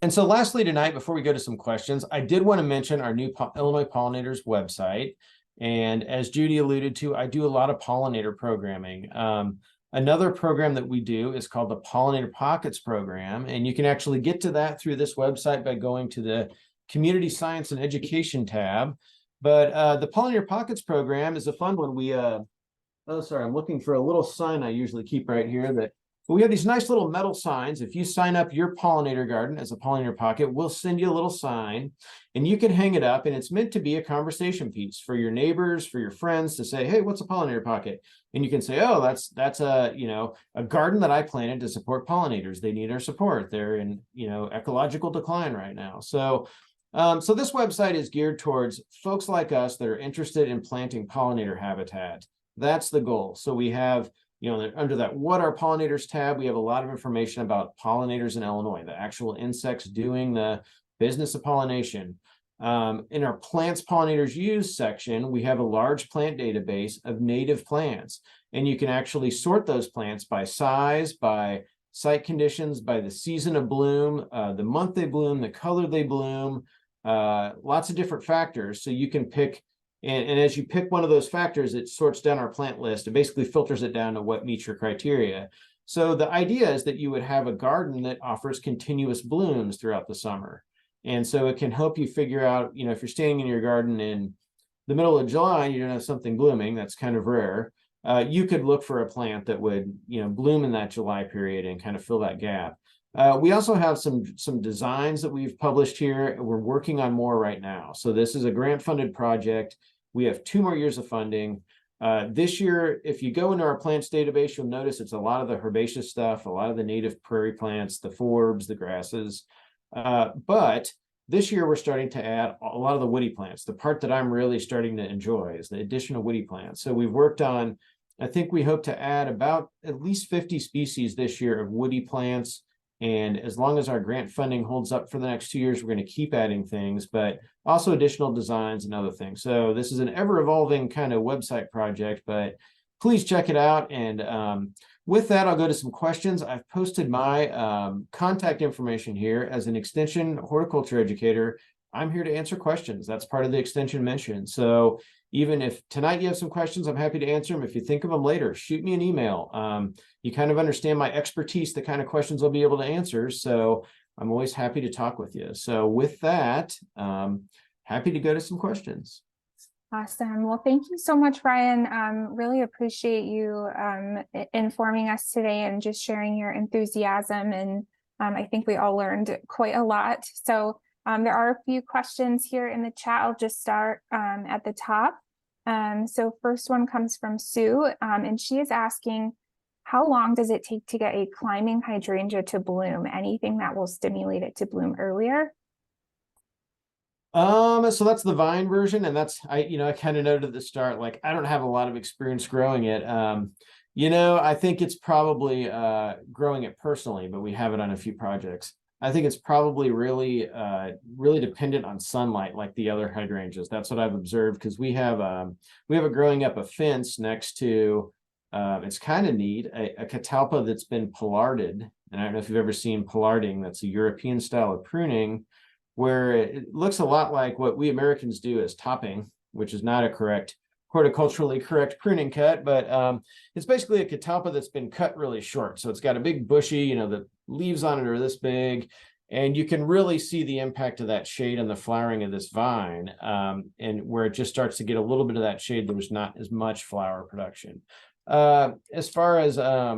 Speaker 2: And so lastly tonight, before we go to some questions, I did want to mention our new Illinois Pollinators website. And as Judy alluded to, I do a lot of pollinator programming. Another program that we do is called the Pollinator Pockets program. And you can actually get to that through this website by going to the Community Science and Education tab. But the Pollinator Pockets program is a fun one. I'm looking for a little sign I usually keep right here. We have these nice little metal signs. If you sign up your pollinator garden as a pollinator pocket, we'll send you a little sign and you can hang it up, and it's meant to be a conversation piece for your neighbors, for your friends to say, hey, what's a pollinator pocket? And you can say, oh, that's a garden that I planted to support pollinators. They need our support. They're in, ecological decline right now. So this website is geared towards folks like us that are interested in planting pollinator habitat. That's the goal. So we have, under that What Are Pollinators tab, we have a lot of information about pollinators in Illinois, the actual insects doing the business of pollination. In our Plants Pollinators Use section, we have a large plant database of native plants, and you can actually sort those plants by size, by site conditions, by the season of bloom, the month they bloom, the color they bloom, lots of different factors. So you can pick, and as you pick one of those factors, it sorts down our plant list. It basically filters it down to what meets your criteria. So the idea is that you would have a garden that offers continuous blooms throughout the summer. And so it can help you figure out, if you're standing in your garden in the middle of July and you don't have something blooming, that's kind of rare. You could look for a plant that would, bloom in that July period and kind of fill that gap. We also have some designs that we've published here. We're working on more right now. So this is a grant-funded project. We have 2 more years of funding. This year, if you go into our plants database, you'll notice it's a lot of the herbaceous stuff, a lot of the native prairie plants, the forbs, the grasses. But this year, we're starting to add a lot of the woody plants. The part that I'm really starting to enjoy is the addition of woody plants. So we've worked on, I think we hope to add about at least 50 species this year of woody plants. And as long as our grant funding holds up for the next 2 years, we're going to keep adding things, but also additional designs and other things. So this is an ever-evolving kind of website project, but please check it out. And with that, I'll go to some questions. I've posted my contact information here. As an extension horticulture educator, I'm here to answer questions. That's part of the extension mission. So even if tonight you have some questions, I'm happy to answer them. If you think of them later, shoot me an email. You kind of understand my expertise, the kind of questions I'll be able to answer. So I'm always happy to talk with you. So with that, happy to go to some questions.
Speaker 3: Awesome. Well, thank you so much, Ryan. Really appreciate you informing us today and just sharing your enthusiasm. And I think we all learned quite a lot. So there are a few questions here in the chat. I'll just start at the top. So first one comes from Sue, and she is asking, how long does it take to get a climbing hydrangea to bloom? Anything that will stimulate it to bloom earlier?
Speaker 2: So that's the vine version, and that's I kind of noted at the start, like I don't have a lot of experience growing it. I think it's probably growing it personally, but we have it on a few projects. I think it's probably really dependent on sunlight, like the other hydrangeas. That's what I've observed, because we have it growing up a fence next to it's kind of neat, a catalpa that's been pollarded. And I don't know if you've ever seen pollarding. That's a European style of pruning, where it looks a lot like what we Americans do as topping, which is not a horticulturally correct pruning cut, but it's basically a catalpa that's been cut really short. So it's got a big bushy, the leaves on it are this big, and you can really see the impact of that shade on the flowering of this vine. And where it just starts to get a little bit of that shade, there's not as much flower production. As far as I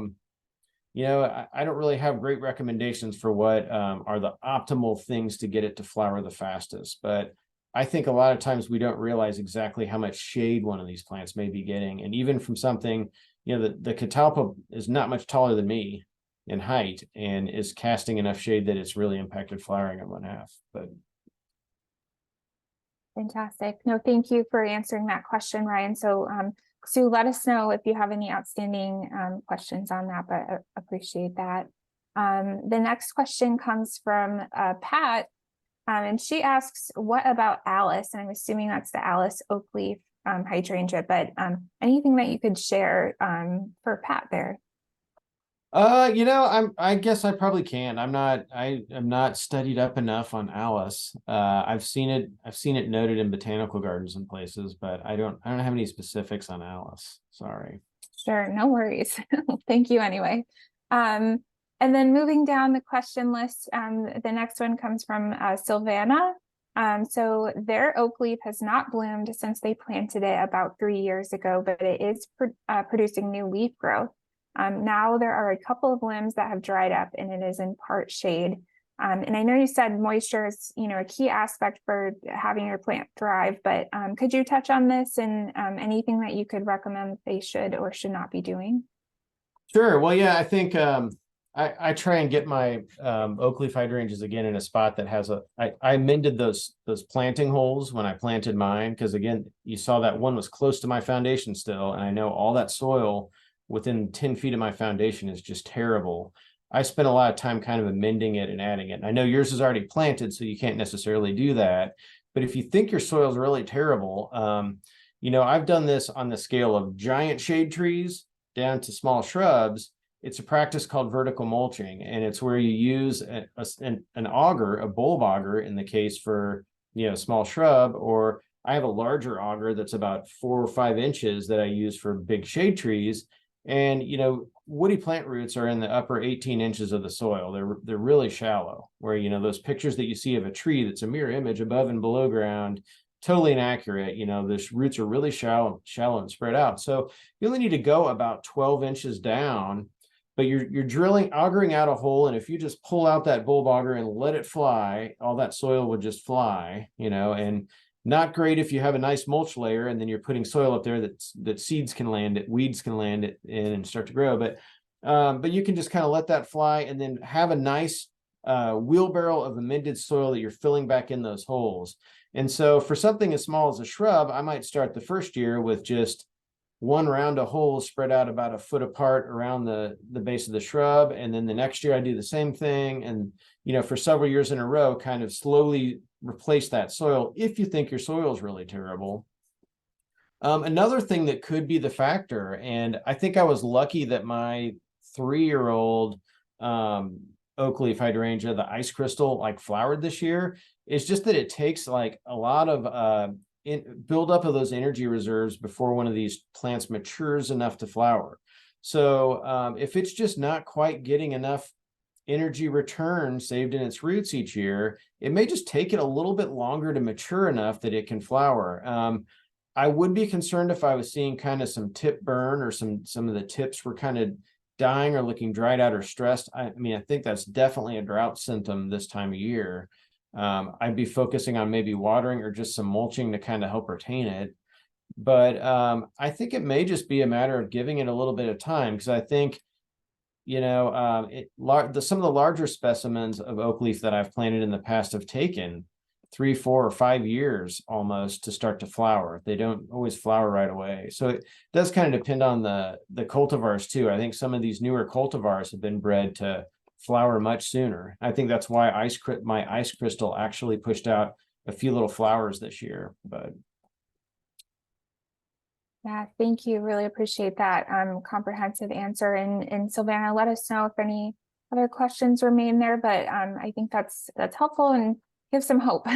Speaker 2: don't really have great recommendations for what are the optimal things to get it to flower the fastest, but I think a lot of times we don't realize exactly how much shade one of these plants may be getting. And even from something, the catalpa is not much taller than me in height and is casting enough shade that it's really impacted flowering on one half. But
Speaker 3: fantastic. No, thank you for answering that question, Ryan. So Sue, let us know if you have any outstanding questions on that, but appreciate that. The next question comes from Pat, and she asks, what about Alice? And I'm assuming that's the Alice oakleaf hydrangea, but anything that you could share for Pat there?
Speaker 2: I guess I probably can. I'm not studied up enough on Alice. I've seen it noted in botanical gardens and places, but I don't have any specifics on Alice. Sorry.
Speaker 3: Sure, no worries. Thank you anyway. And then moving down the question list, the next one comes from Sylvana. So their oak leaf has not bloomed since they planted it about 3 years ago, but it is producing new leaf growth. Now there are a couple of limbs that have dried up and it is in part shade. And I know you said moisture is, a key aspect for having your plant thrive, but could you touch on this and anything that you could recommend they should or should not be doing?
Speaker 2: Sure. Well, yeah, I think I try and get my oak leaf hydrangeas again in a spot that has I mended those planting holes when I planted mine, because again, you saw that one was close to my foundation still, and I know all that soil within 10 feet of my foundation is just terrible. I spent a lot of time kind of amending it and adding it. And I know yours is already planted, so you can't necessarily do that. But if you think your soil is really terrible, I've done this on the scale of giant shade trees down to small shrubs. It's a practice called vertical mulching, and it's where you use an auger, a bulb auger in the case for small shrub, or I have a larger auger that's about 4 or 5 inches that I use for big shade trees. And woody plant roots are in the upper 18 inches of the soil. They're really shallow, where those pictures that you see of a tree that's a mirror image above and below ground, totally inaccurate. The roots are really shallow and spread out. So you only need to go about 12 inches down, but you're augering out a hole, and if you just pull out that bulb auger and let it fly, all that soil would just fly, and not great if you have a nice mulch layer and then you're putting soil up there that seeds can land it, weeds can land it in and start to grow. But you can just kind of let that fly and then have a nice wheelbarrow of amended soil that you're filling back in those holes. And so for something as small as a shrub, I might start the first year with just one round of holes spread out about a foot apart around the base of the shrub. And then the next year I do the same thing. And, for several years in a row, kind of slowly replace that soil if you think your soil is really terrible. Another thing that could be the factor, and I think I was lucky that my 3-year-old oak leaf hydrangea, the ice crystal, flowered this year, is just that it takes a lot of buildup of those energy reserves before one of these plants matures enough to flower. So if it's just not quite getting enough energy return saved in its roots each year, it may just take it a little bit longer to mature enough that it can flower. I would be concerned if I was seeing kind of some tip burn, or some of the tips were kind of dying or looking dried out or stressed. I mean, I think that's definitely a drought symptom this time of year. I'd be focusing on maybe watering or just some mulching to kind of help retain it. But I think it may just be a matter of giving it a little bit of time, because I think, you know, some of the larger specimens of oak leaf that I've planted in the past have taken 3, 4, or 5 years almost to start to flower. They don't always flower right away. So it does kind of depend on the cultivars too. I think some of these newer cultivars have been bred to flower much sooner. I think that's why my ice crystal actually pushed out a few little flowers this year. But
Speaker 3: Yeah, thank you. Really appreciate that comprehensive answer. And Savannah, let us know if any other questions remain there, but I think that's helpful and gives some hope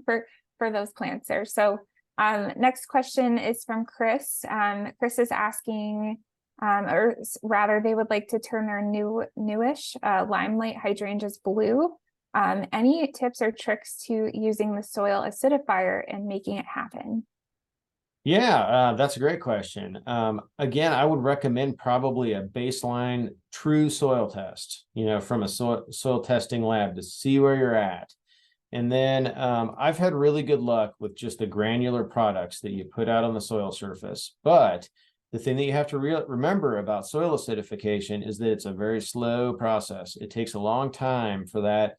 Speaker 3: for those plants there. So next question is from Chris. Chris is asking, or rather they would like to turn their newish limelight hydrangeas blue. Any tips or tricks to using the soil acidifier and making it happen?
Speaker 2: yeah, that's a great question. Again, I would recommend probably a baseline true soil test, you know, from a soil testing lab to see where you're at. And then I've had really good luck with just the granular products that you put out on the soil surface. But the thing that you have to remember about soil acidification is that it's a very slow process. It takes a long time for that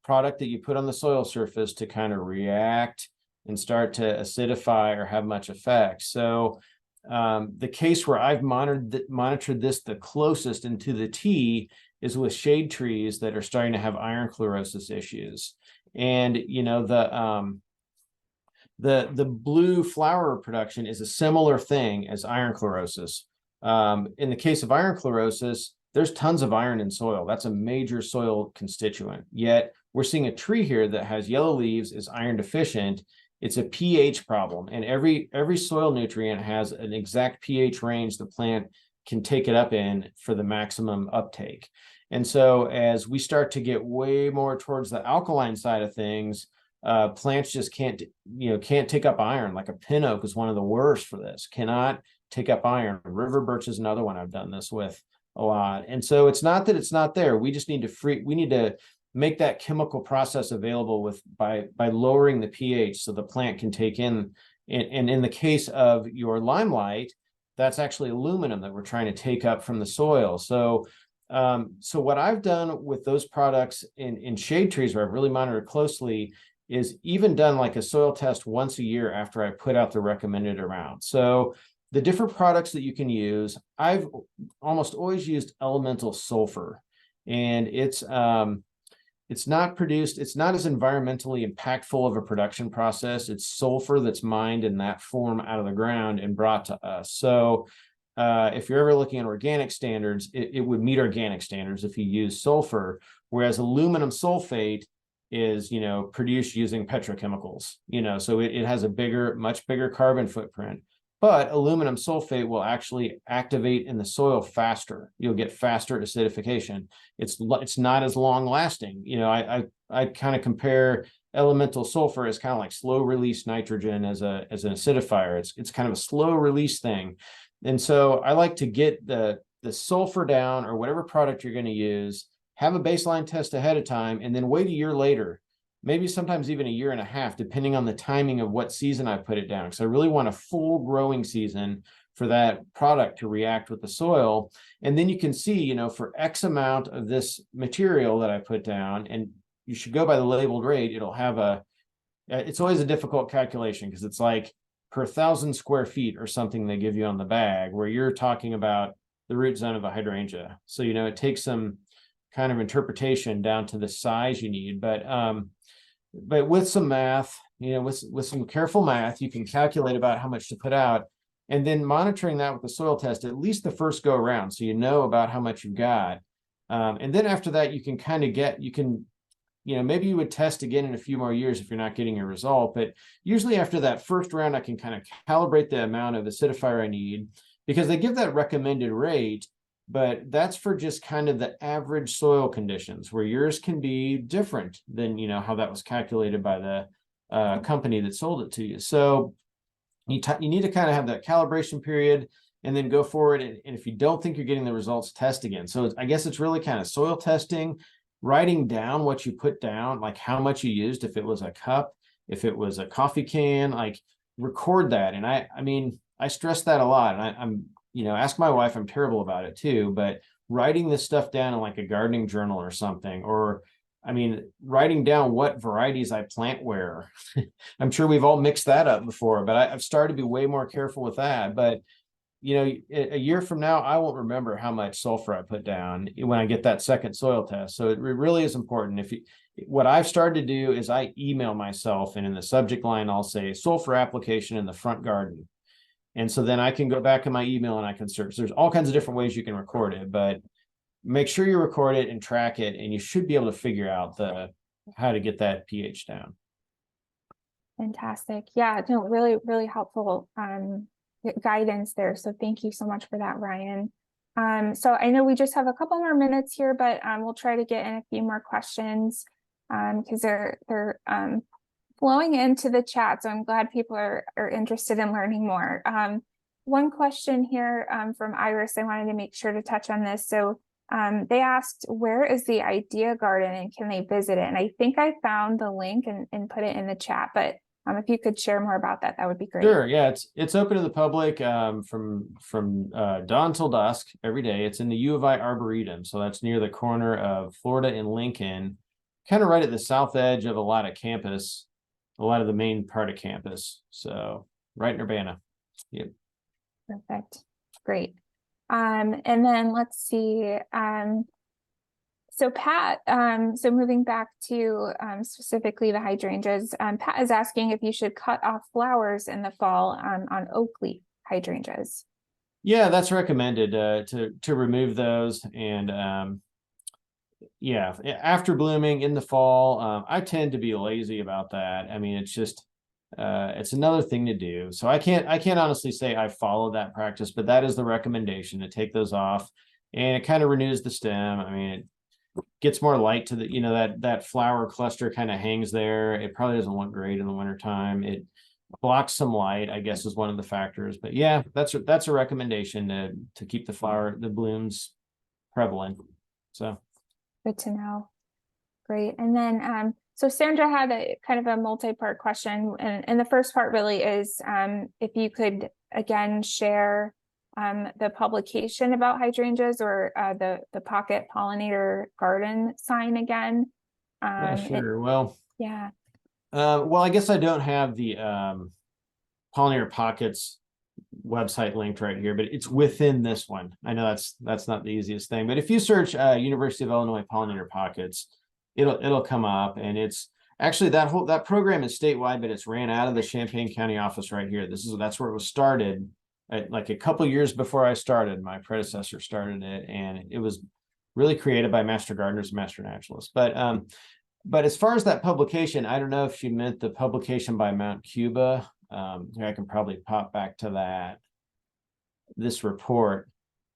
Speaker 2: product that you put on the soil surface to kind of react and start to acidify or have much effect. So the case where I've monitored this the closest and to the T is with shade trees that are starting to have iron chlorosis issues. And you know, the blue flower production is a similar thing as iron chlorosis. In the case of iron chlorosis, there's tons of iron in soil. That's a major soil constituent. Yet we're seeing a tree here that has yellow leaves, is iron deficient. It's a pH problem, and every soil nutrient has an exact pH range the plant can take it up in for the maximum uptake. And so as we start to get way more towards the alkaline side of things, plants just can't take up iron. Like a pin oak is one of the worst for this, cannot take up iron. River birch is another one I've done this with a lot. And so it's not that it's not there. We just need to make that chemical process available by lowering the pH so the plant can take in. And in the case of your limelight, that's actually aluminum that we're trying to take up from the soil. So what I've done with those products in shade trees where I've really monitored closely is even done like a soil test once a year after I put out the recommended amount. So the different products that you can use, I've almost always used elemental sulfur, and it's not as environmentally impactful of a production process. It's sulfur that's mined in that form out of the ground and brought to us. So if you're ever looking at organic standards, it would meet organic standards if you use sulfur, whereas aluminum sulfate is, you know, produced using petrochemicals, you know, so it has a much bigger carbon footprint. But aluminum sulfate will actually activate in the soil faster. You'll get faster acidification. It's not as long lasting. You know, I kind of compare elemental sulfur as kind of like slow release nitrogen as an acidifier. It's kind of a slow release thing. And so I like to get the sulfur down, or whatever product you're going to use, have a baseline test ahead of time, and then wait a year later, maybe sometimes even a year and a half, depending on the timing of what season I put it down. Because I really want a full growing season for that product to react with the soil. And then you can see, you know, for X amount of this material that I put down, and you should go by the labeled rate, it'll have it's always a difficult calculation because it's like per 1,000 square feet or something they give you on the bag, where you're talking about the root zone of a hydrangea. So, you know, it takes some kind of interpretation down to the size you need. But with some math, you know, with some careful math, you can calculate about how much to put out, and then monitoring that with the soil test, at least the first go around, so you know about how much you've got. And then after that, you can you know, maybe you would test again in a few more years if you're not getting a result. But usually after that first round, I can kind of calibrate the amount of acidifier I need, because they give that recommended rate, but that's for just kind of the average soil conditions, where yours can be different than, you know, how that was calculated by the company that sold it to you. So you need to kind of have that calibration period and then go forward. And if you don't think you're getting the results, test again. So I guess it's really kind of soil testing, writing down what you put down, like how much you used, if it was a cup, if it was a coffee can, like record that. And I mean, I stress that a lot. And I'm, you know, ask my wife, I'm terrible about it too, but writing this stuff down in like a gardening journal or something, or I mean, writing down what varieties I plant where. I'm sure we've all mixed that up before, but I've started to be way more careful with that. But you know, a year from now, I won't remember how much sulfur I put down when I get that second soil test. So it really is important. What I've started to do is I email myself, and in the subject line, I'll say sulfur application in the front garden. And so then I can go back in my email and I can search. There's all kinds of different ways you can record it, but make sure you record it and track it, and you should be able to figure out how to get that pH down.
Speaker 3: Fantastic. Yeah, no, really, really helpful guidance there. So thank you so much for that, Ryan. So I know we just have a couple more minutes here, but we'll try to get in a few more questions because they're flowing into the chat. So I'm glad people are interested in learning more. One question here from Iris, I wanted to make sure to touch on this. So they asked, where is the Idea Garden and can they visit it? And I think I found the link and put it in the chat, but if you could share more about that, that would be great.
Speaker 2: Sure. Yeah, it's open to the public from dawn till dusk every day. It's in the U of I Arboretum, so that's near the corner of Florida and Lincoln, kind of right at the south edge of a lot of the main part of campus. So right in Urbana. Yep.
Speaker 3: Perfect. Great. And then let's see. So Pat, so moving back to specifically the hydrangeas, Pat is asking if you should cut off flowers in the fall on oak leaf hydrangeas.
Speaker 2: Yeah, that's recommended to remove those. And yeah, after blooming in the fall, I tend to be lazy about that. I mean, it's just it's another thing to do. So I can't honestly say I follow that practice, but that is the recommendation, to take those off, and it kind of renews the stem. I mean, it gets more light to the, you know, that flower cluster kind of hangs there. It probably doesn't look great in the wintertime. It blocks some light, I guess, is one of the factors. But yeah, that's a recommendation to keep the blooms prevalent. So
Speaker 3: good to know. Great. And then so Sandra had a kind of a multi-part question, and the first part really is if you could again share the publication about hydrangeas, or the pocket pollinator garden sign again.
Speaker 2: yeah, sure. Well,
Speaker 3: yeah.
Speaker 2: Well, I guess I don't have the Pollinator Pockets website linked right here, but it's within this one. I know that's not the easiest thing, but if you search University of Illinois Pollinator Pockets, it'll come up. And it's actually that program is statewide, but it's ran out of the Champaign County office right here. That's where it was started. Like a couple years before I started, my predecessor started it, and it was really created by master gardeners and master naturalists. But as far as that publication, I don't know if she meant the publication by Mount Cuba. Here, I can probably pop back to this report.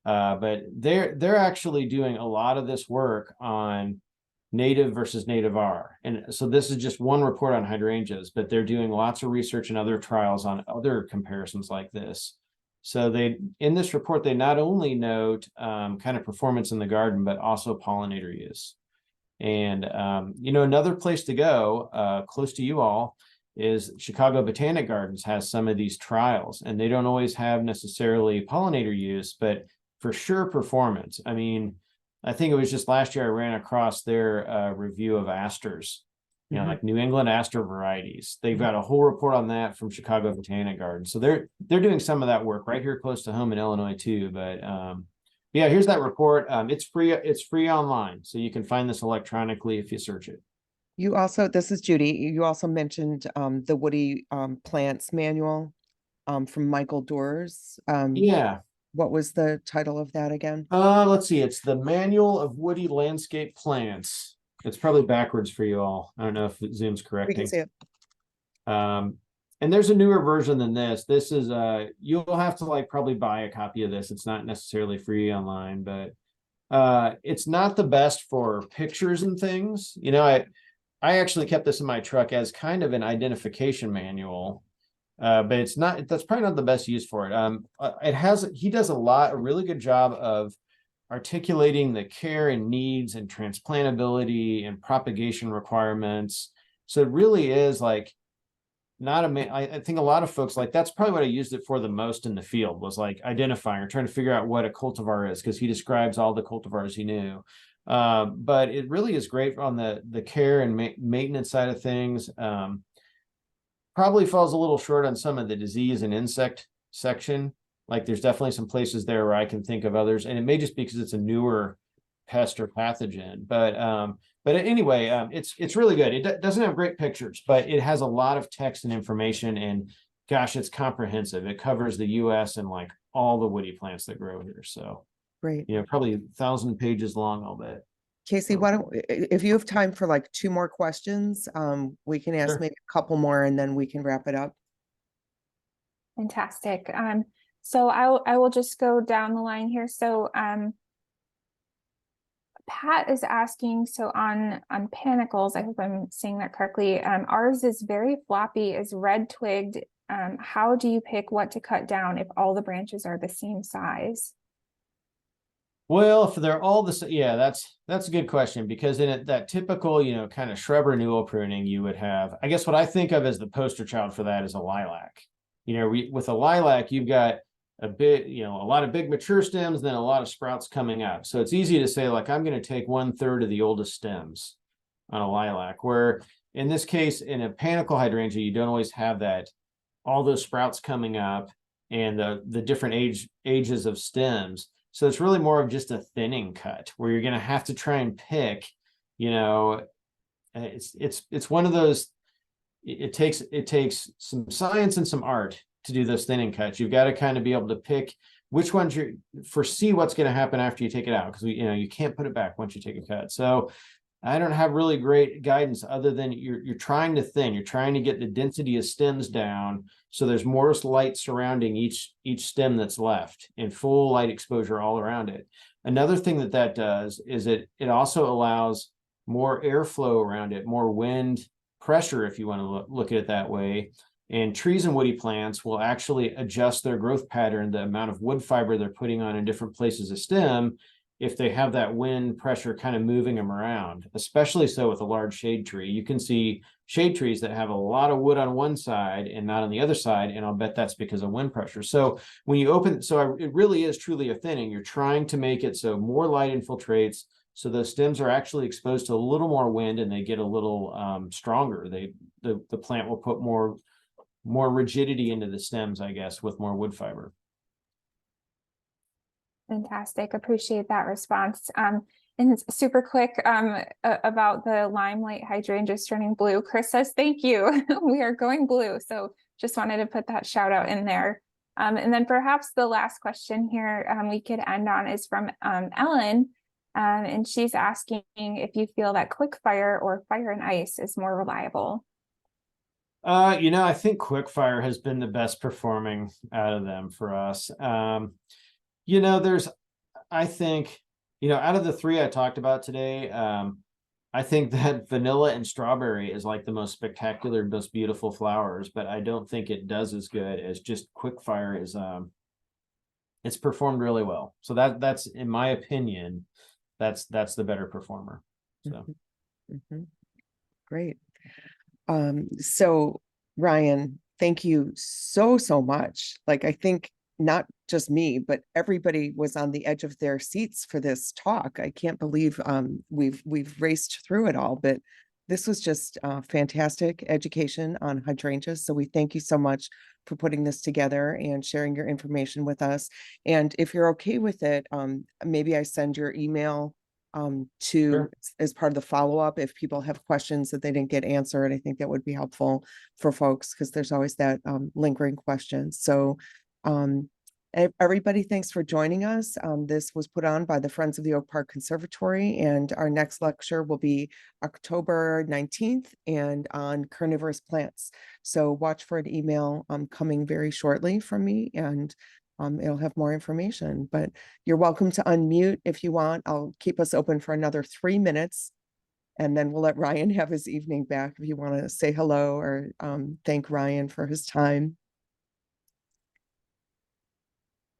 Speaker 2: But they're actually doing a lot of this work on native versus native R. And so this is just one report on hydrangeas, but they're doing lots of research and other trials on other comparisons like this. So in this report, they not only note kind of performance in the garden, but also pollinator use. And, you know, another place to go close to you all is Chicago Botanic Gardens has some of these trials, and they don't always have necessarily pollinator use, but for sure performance. I mean, I think it was just last year I ran across their review of asters, you know, like New England aster varieties. They've got a whole report on that from Chicago Botanic Gardens. So they're doing some of that work right here close to home in Illinois too. But yeah, here's that report. It's free online, so you can find this electronically if you search it.
Speaker 1: You also, this is Judy. You also mentioned the Woody Plants Manual from Michael Doers.
Speaker 2: Yeah.
Speaker 1: What was the title of that again?
Speaker 2: Let's see. It's the Manual of Woody Landscape Plants. It's probably backwards for you all. I don't know if Zoom's
Speaker 1: We
Speaker 2: correcting.
Speaker 1: can see it.
Speaker 2: And there's a newer version than this. This is you'll have to like probably buy a copy of this. It's not necessarily free online, but it's not the best for pictures and things. You know, I actually kept this in my truck as kind of an identification manual. But it's not, that's probably not the best use for it. He does a really good job of articulating the care and needs and transplantability and propagation requirements. So it really is like not I think a lot of folks like that's probably what I used it for the most in the field was like identifying or trying to figure out what a cultivar is because he describes all the cultivars he knew. But it really is great on the care and maintenance side of things. Probably falls a little short on some of the disease and insect section. Like there's definitely some places there where I can think of others, and it may just be because it's a newer pest or pathogen. But anyway, it's really good. It doesn't have great pictures, but it has a lot of text and information, and gosh, it's comprehensive. It covers the U.S. and like all the woody plants that grow here. So
Speaker 1: Great.
Speaker 2: you know, probably 1,000 pages long, I'll bet.
Speaker 1: Casey, why don't, if you have time for like 2 more questions, we can ask
Speaker 2: Sure.
Speaker 1: maybe a couple more and then we can wrap it up.
Speaker 3: Fantastic. So I will just go down the line here. So Pat is asking, so on panicles, I hope I'm saying that correctly. Ours is very floppy, is red twigged. How do you pick what to cut down if all the branches are the same size?
Speaker 2: Well, if they're all the same, yeah, that's a good question because in that typical, you know, kind of shrub renewal pruning, you would have, I guess what I think of as the poster child for that is a lilac. You know, with a lilac, you've got a bit, you know, a lot of big mature stems, then a lot of sprouts coming up. So it's easy to say, like, I'm going to take 1/3 of the oldest stems on a lilac, where in this case, in a panicle hydrangea, you don't always have that, all those sprouts coming up and the different ages of stems. So it's really more of just a thinning cut where you're going to have to try and pick, you know, it's one of those, it takes some science and some art to do those thinning cuts. You've got to kind of be able to pick which ones you foresee what's going to happen after you take it out. Because you know, you can't put it back once you take a cut. So I don't have really great guidance other than you're trying to thin, you're trying to get the density of stems down so there's more light surrounding each stem that's left and full light exposure all around it. Another thing that does is it also allows more airflow around it, more wind pressure, if you want to look at it that way. And trees and woody plants will actually adjust their growth pattern, the amount of wood fiber they're putting on in different places of stem, if they have that wind pressure kind of moving them around, especially so with a large shade tree. You can see shade trees that have a lot of wood on one side and not on the other side, and I'll bet that's because of wind pressure. So when you open, it really is truly a thinning. You're trying to make it so more light infiltrates, so those stems are actually exposed to a little more wind and they get a little stronger. The plant will put more rigidity into the stems, I guess, with more wood fiber.
Speaker 3: Fantastic. Appreciate that response. And it's super quick about the limelight hydrangeas turning blue. Chris says, thank you. We are going blue. So just wanted to put that shout out in there. And then perhaps the last question here we could end on is from Ellen. And she's asking if you feel that Quickfire or Fire and Ice is more reliable.
Speaker 2: You know, I think Quickfire has been the best performing out of them for us. You know, I think, you know, out of the 3 I talked about today, I think that vanilla and strawberry is like the most spectacular, most beautiful flowers, but I don't think it does as good as just Quickfire is. It's performed really well. So that's in my opinion, that's the better performer. So
Speaker 1: Great. So Ryan, thank you so much. Like, I think not just me, but everybody was on the edge of their seats for this talk. I can't believe we've raced through it all, but this was just fantastic education on hydrangeas. So we thank you so much for putting this together and sharing your information with us. And if you're okay with it, maybe I send your email
Speaker 2: Sure.
Speaker 1: as part of the follow-up if people have questions that they didn't get answered. I think that would be helpful for folks because there's always that lingering question. So Everybody, thanks for joining us. This was put on by the Friends of the Oak Park Conservatory, and our next lecture will be October 19th and on carnivorous plants. So watch for an email coming very shortly from me, and it'll have more information. But you're welcome to unmute if you want. I'll keep us open for another 3 minutes, and then we'll let Ryan have his evening back if you want to say hello or thank Ryan for his time.